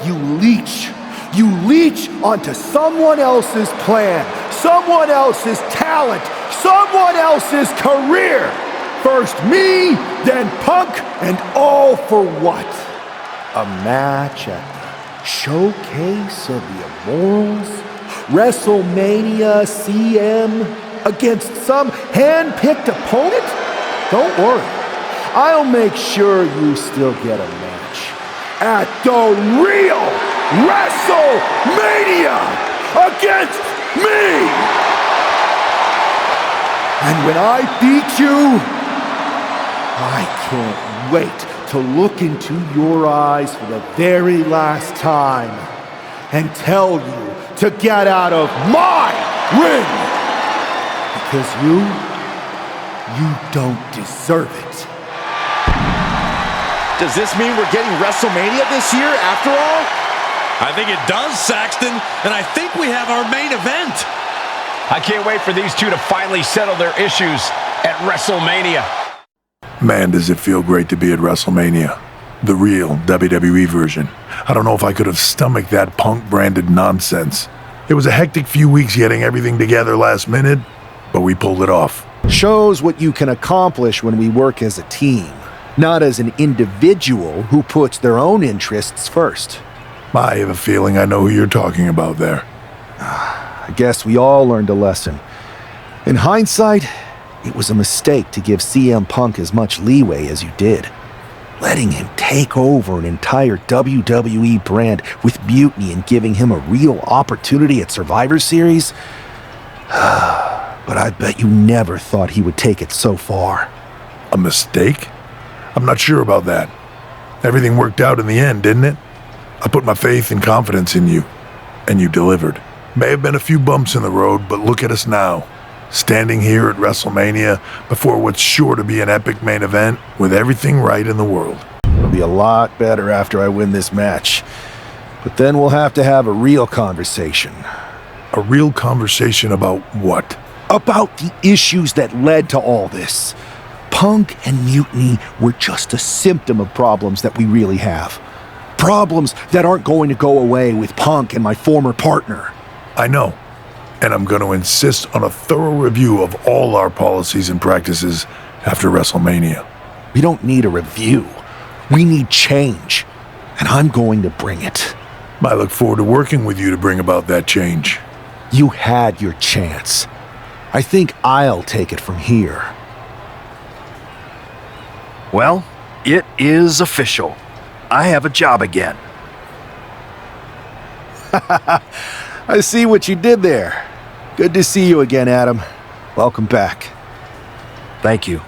[SPEAKER 5] you leech. You leech onto someone else's plan, someone else's talent, someone else's career. First me, then Punk, and all for what? A match at the Showcase of the Immortals? WrestleMania CM against some hand-picked opponent? Don't worry. I'll make sure you still get a match at the real WrestleMania against me! And when I beat you, I can't wait to look into your eyes for the very last time and tell you to get out of my ring! Because you don't deserve it.
[SPEAKER 1] Does this mean we're getting WrestleMania this year after all?
[SPEAKER 2] I think it does, Saxton, and I think we have our main event.
[SPEAKER 3] I can't wait for these two to finally settle their issues at WrestleMania.
[SPEAKER 11] Man, does it feel great to be at WrestleMania. The real WWE version. I don't know if I could have stomached that Punk-branded nonsense. It was a hectic few weeks getting everything together last minute, but we pulled it off.
[SPEAKER 5] Shows what you can accomplish when we work as a team, not as an individual who puts their own interests first.
[SPEAKER 11] I have a feeling I know who you're talking about there.
[SPEAKER 5] I guess we all learned a lesson. In hindsight, it was a mistake to give CM Punk as much leeway as you did. Letting him take over an entire WWE brand with Mutiny and giving him a real opportunity at Survivor Series? But I bet you never thought he would take it so far.
[SPEAKER 11] A mistake? I'm not sure about that. Everything worked out in the end, didn't it? I put my faith and confidence in you, and you delivered. May have been a few bumps in the road, but look at us now. Standing here at WrestleMania before what's sure to be an epic main event with everything right in the world.
[SPEAKER 5] It'll be a lot better after I win this match. But then we'll have to have a real conversation.
[SPEAKER 11] A real conversation about what?
[SPEAKER 5] About the issues that led to all this. Punk and Mutiny were just a symptom of problems that we really have. Problems that aren't going to go away with Punk and my former partner.
[SPEAKER 11] I know. And I'm going to insist on a thorough review of all our policies and practices after WrestleMania.
[SPEAKER 5] We don't need a review. We need change. And I'm going to bring it.
[SPEAKER 11] I look forward to working with you to bring about that change.
[SPEAKER 5] You had your chance. I think I'll take it from here.
[SPEAKER 19] Well, it is official. I have a job again.
[SPEAKER 5] I see what you did there. Good to see you again, Adam. Welcome back.
[SPEAKER 19] Thank you.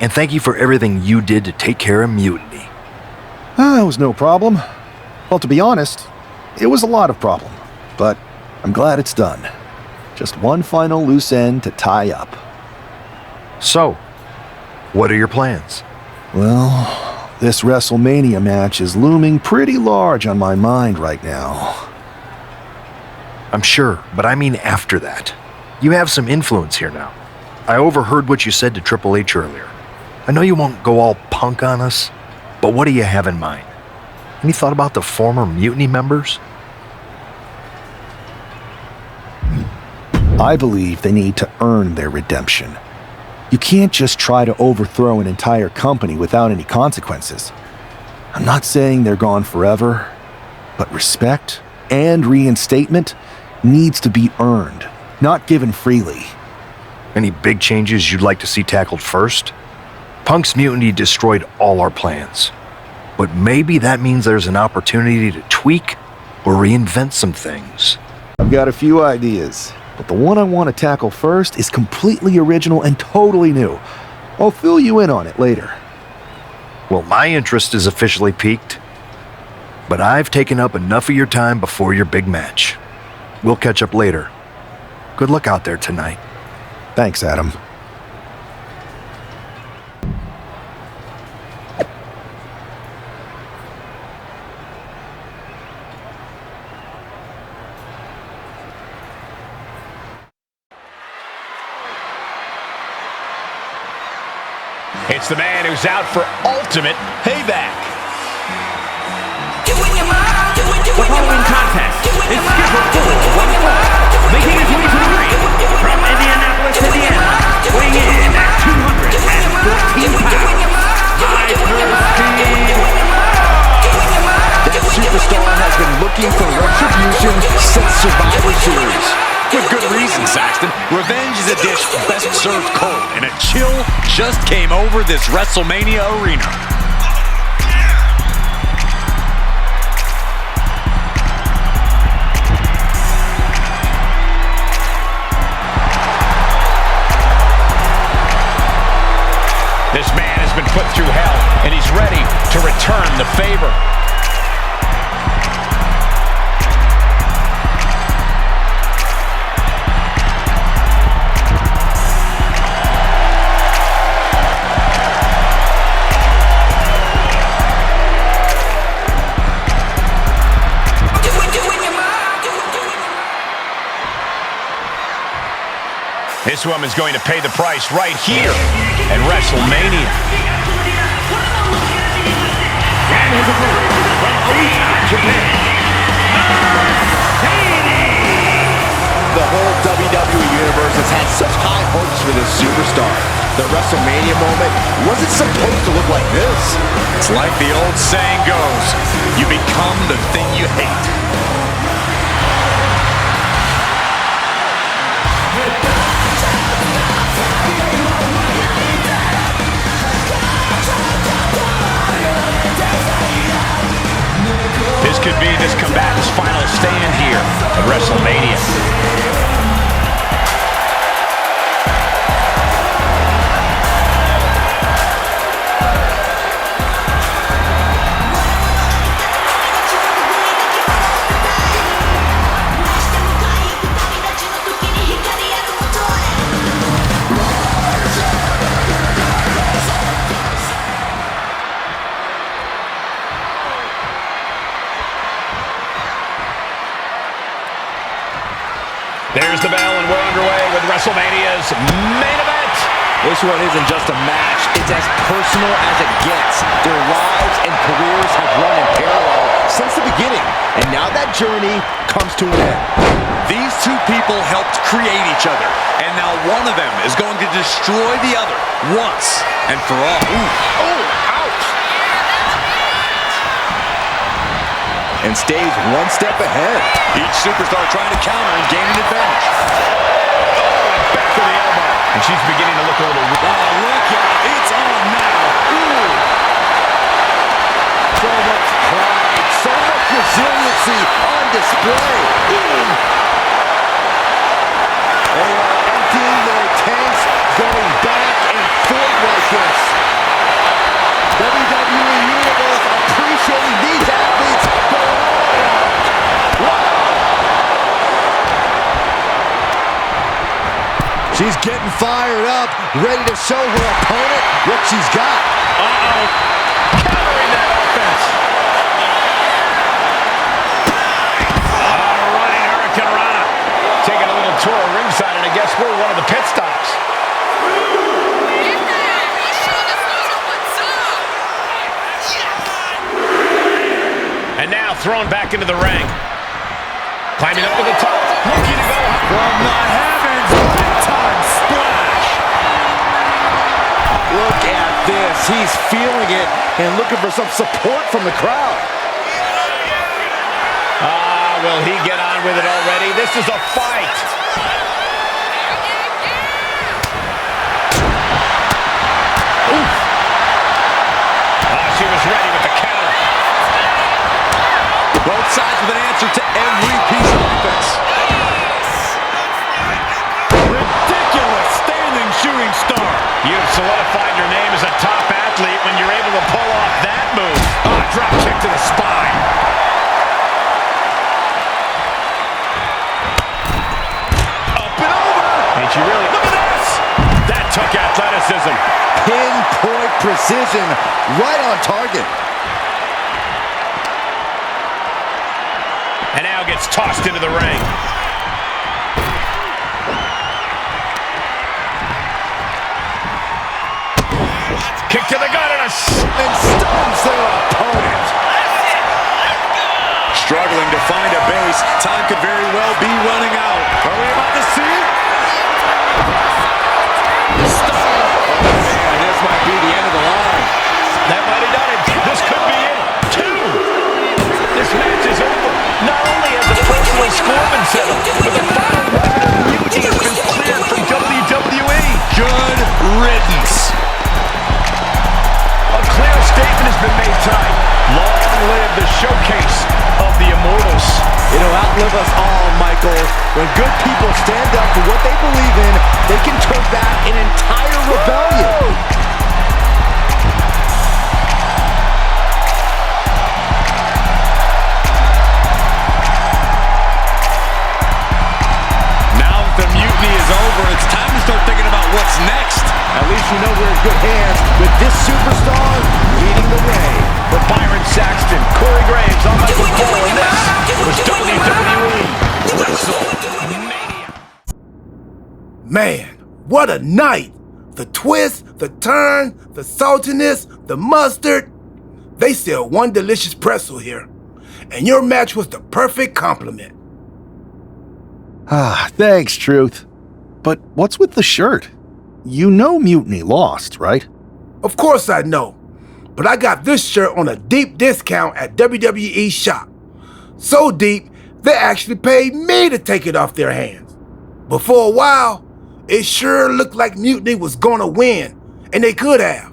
[SPEAKER 19] And thank you for everything you did to take care of Mutiny.
[SPEAKER 5] It was no problem. Well, to be honest, it was a lot of problem. But I'm glad it's done. Just one final loose end to tie up.
[SPEAKER 19] So, what are your plans?
[SPEAKER 5] Well, this WrestleMania match is looming pretty large on my mind right now.
[SPEAKER 19] I'm sure, but I mean after that. You have some influence here now. I overheard what you said to Triple H earlier. I know you won't go all Punk on us, but what do you have in mind? Any thought about the former Mutiny members?
[SPEAKER 5] I believe they need to earn their redemption. You can't just try to overthrow an entire company without any consequences. I'm not saying they're gone forever, but respect and reinstatement needs to be earned, not given freely.
[SPEAKER 19] Any big changes you'd like to see tackled first? Punk's mutiny destroyed all our plans. But maybe that means there's an opportunity to tweak or reinvent some things.
[SPEAKER 5] I've got a few ideas, but the one I want to tackle first is completely original and totally new. I'll fill you in on it later.
[SPEAKER 19] Well, my interest is officially piqued, but I've taken up enough of your time before your big match. We'll catch up later. Good luck out there tonight.
[SPEAKER 5] Thanks, Adam.
[SPEAKER 3] It's the man who's out for ultimate payback.
[SPEAKER 20] The following contest is scheduled for one fall, making his way to the ring from Indianapolis, Indiana, weighing in at 214 pounds, Hyperspeed.
[SPEAKER 1] That superstar has been looking for retribution since Survivor Series.
[SPEAKER 2] With good reason, Saxton. Revenge is a dish best served cold, and a chill just came over this WrestleMania arena.
[SPEAKER 3] This man has been put through hell, and he's ready to return the favor. this woman's going to pay the price right here at WrestleMania.
[SPEAKER 20] And his opponent from Osaka, Japan,
[SPEAKER 1] The whole WWE Universe has had such high hopes for this superstar. The WrestleMania moment wasn't supposed to look like this.
[SPEAKER 7] It's like the old saying goes, you become the thing you hate.
[SPEAKER 3] This could be this combatant's final stand here at WrestleMania. There's the bell, and we're underway with WrestleMania's main event.
[SPEAKER 1] This one isn't just a match, it's as personal as it gets. Their lives and careers have run in parallel since the beginning, and now that journey comes to an end.
[SPEAKER 7] These two people helped create each other, and now one of them is going to destroy the other once and for all.
[SPEAKER 1] Oh, ouch! And stays one step ahead.
[SPEAKER 7] Each superstar trying to counter and gain an advantage.
[SPEAKER 3] Back to the elbow. And she's beginning to look a little...
[SPEAKER 7] Oh, look out. It's on now. Ooh.
[SPEAKER 1] So much pride, so much resiliency on display. They are emptying their tanks, going back and forth like this. WWE Universe appreciating these athletes going all out. Wow. She's getting fired up, ready to show her opponent what she's got.
[SPEAKER 3] Uh-oh. Countering that offense. Running Hurricane Rana. Taking a little tour of ringside, and I guess we're one of the pit stops. And now thrown back into the ring. Climbing up to the top. Looking to go
[SPEAKER 1] from the heavens. Big time splash. Look at this. He's feeling it and looking for some support from the crowd.
[SPEAKER 3] Will he get on with it already? This is a fight. Oof. She was ready with the counter.
[SPEAKER 7] Both sides with an answer to every piece of offense.
[SPEAKER 3] Ridiculous standing shooting star. You've solidified your name as a top athlete when you're able to pull off that move. Drop kick to the spine. She really, look at this! That took athleticism.
[SPEAKER 1] Pinpoint precision, right on target.
[SPEAKER 3] And now gets tossed into the ring. Kick to the gut and
[SPEAKER 1] stuns their opponent.
[SPEAKER 7] Struggling to find a base. Time could very well be running out. Are we about to see it?
[SPEAKER 1] This might be the end of the line.
[SPEAKER 3] That might have done it. This could be it. 2. This match is over. Not only has the personal score been settled, but the final record of Mutiny has been cleared from WWE.
[SPEAKER 7] Good riddance.
[SPEAKER 3] A clear statement has been made tonight. Long live the showcase of the Immortals.
[SPEAKER 1] It'll outlive us all, Michael. When good people stand up for what they believe in, they can turn back an entire rebellion.
[SPEAKER 7] Now that the mutiny is over, it's time to start thinking about what's next.
[SPEAKER 1] At least you know we're in good hands with this superstar leading the way.
[SPEAKER 3] For Byron Saxton, Corey Graves, I'm Michael Cole, and this was WWE WrestleMania.
[SPEAKER 5] Man,
[SPEAKER 21] What a night! The twist, the turn, the saltiness, the mustard. They sell one delicious pretzel here. And your match was the perfect compliment.
[SPEAKER 5] Ah, thanks, Truth. But what's with the shirt? You know Mutiny lost, right?
[SPEAKER 21] Of course I know. But I got this shirt on a deep discount at WWE shop. So deep, they actually paid me to take it off their hands. But for a while, it sure looked like Mutiny was gonna win, and they could have.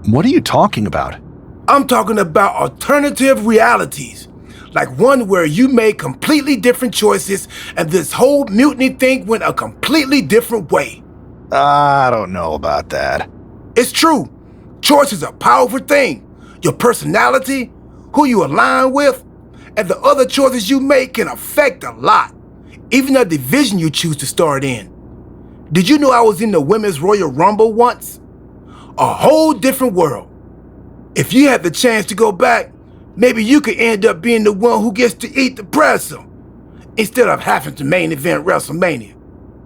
[SPEAKER 5] What are you talking about?
[SPEAKER 21] I'm talking about alternative realities, like one where you made completely different choices and this whole Mutiny thing went a completely different way.
[SPEAKER 5] I don't know about that.
[SPEAKER 21] It's true. Choice is a powerful thing. Your personality, who you align with, and the other choices you make can affect a lot, even the division you choose to start in. Did you know I was in the Women's Royal Rumble once? A whole different world. If you had the chance to go back, maybe you could end up being the one who gets to eat the pretzel instead of having to main event WrestleMania.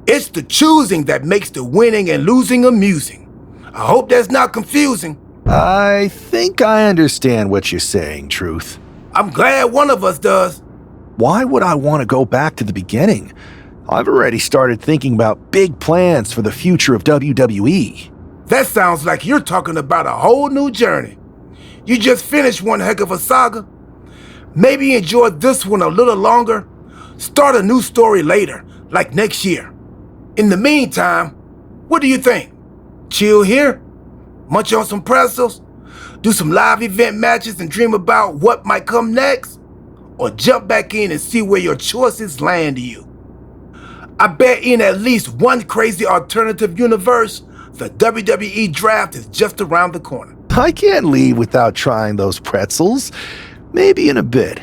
[SPEAKER 21] It's the choosing that makes the winning and losing amusing. I hope that's not confusing.
[SPEAKER 5] I think I understand what you're saying, Truth.
[SPEAKER 21] I'm glad one of us does.
[SPEAKER 5] Why would I want to go back to the beginning? I've already started thinking about big plans for the future of WWE.
[SPEAKER 21] That sounds like you're talking about a whole new journey. You just finished one heck of a saga. Maybe enjoy this one a little longer. Start a new story later, like next year. In the meantime, what do you think? Chill here? Munch on some pretzels? Do some live event matches and dream about what might come next? Or jump back in and see where your choices land you? I bet in at least one crazy alternative universe, the WWE draft is just around the corner.
[SPEAKER 5] I can't leave without trying those pretzels. Maybe in a bit.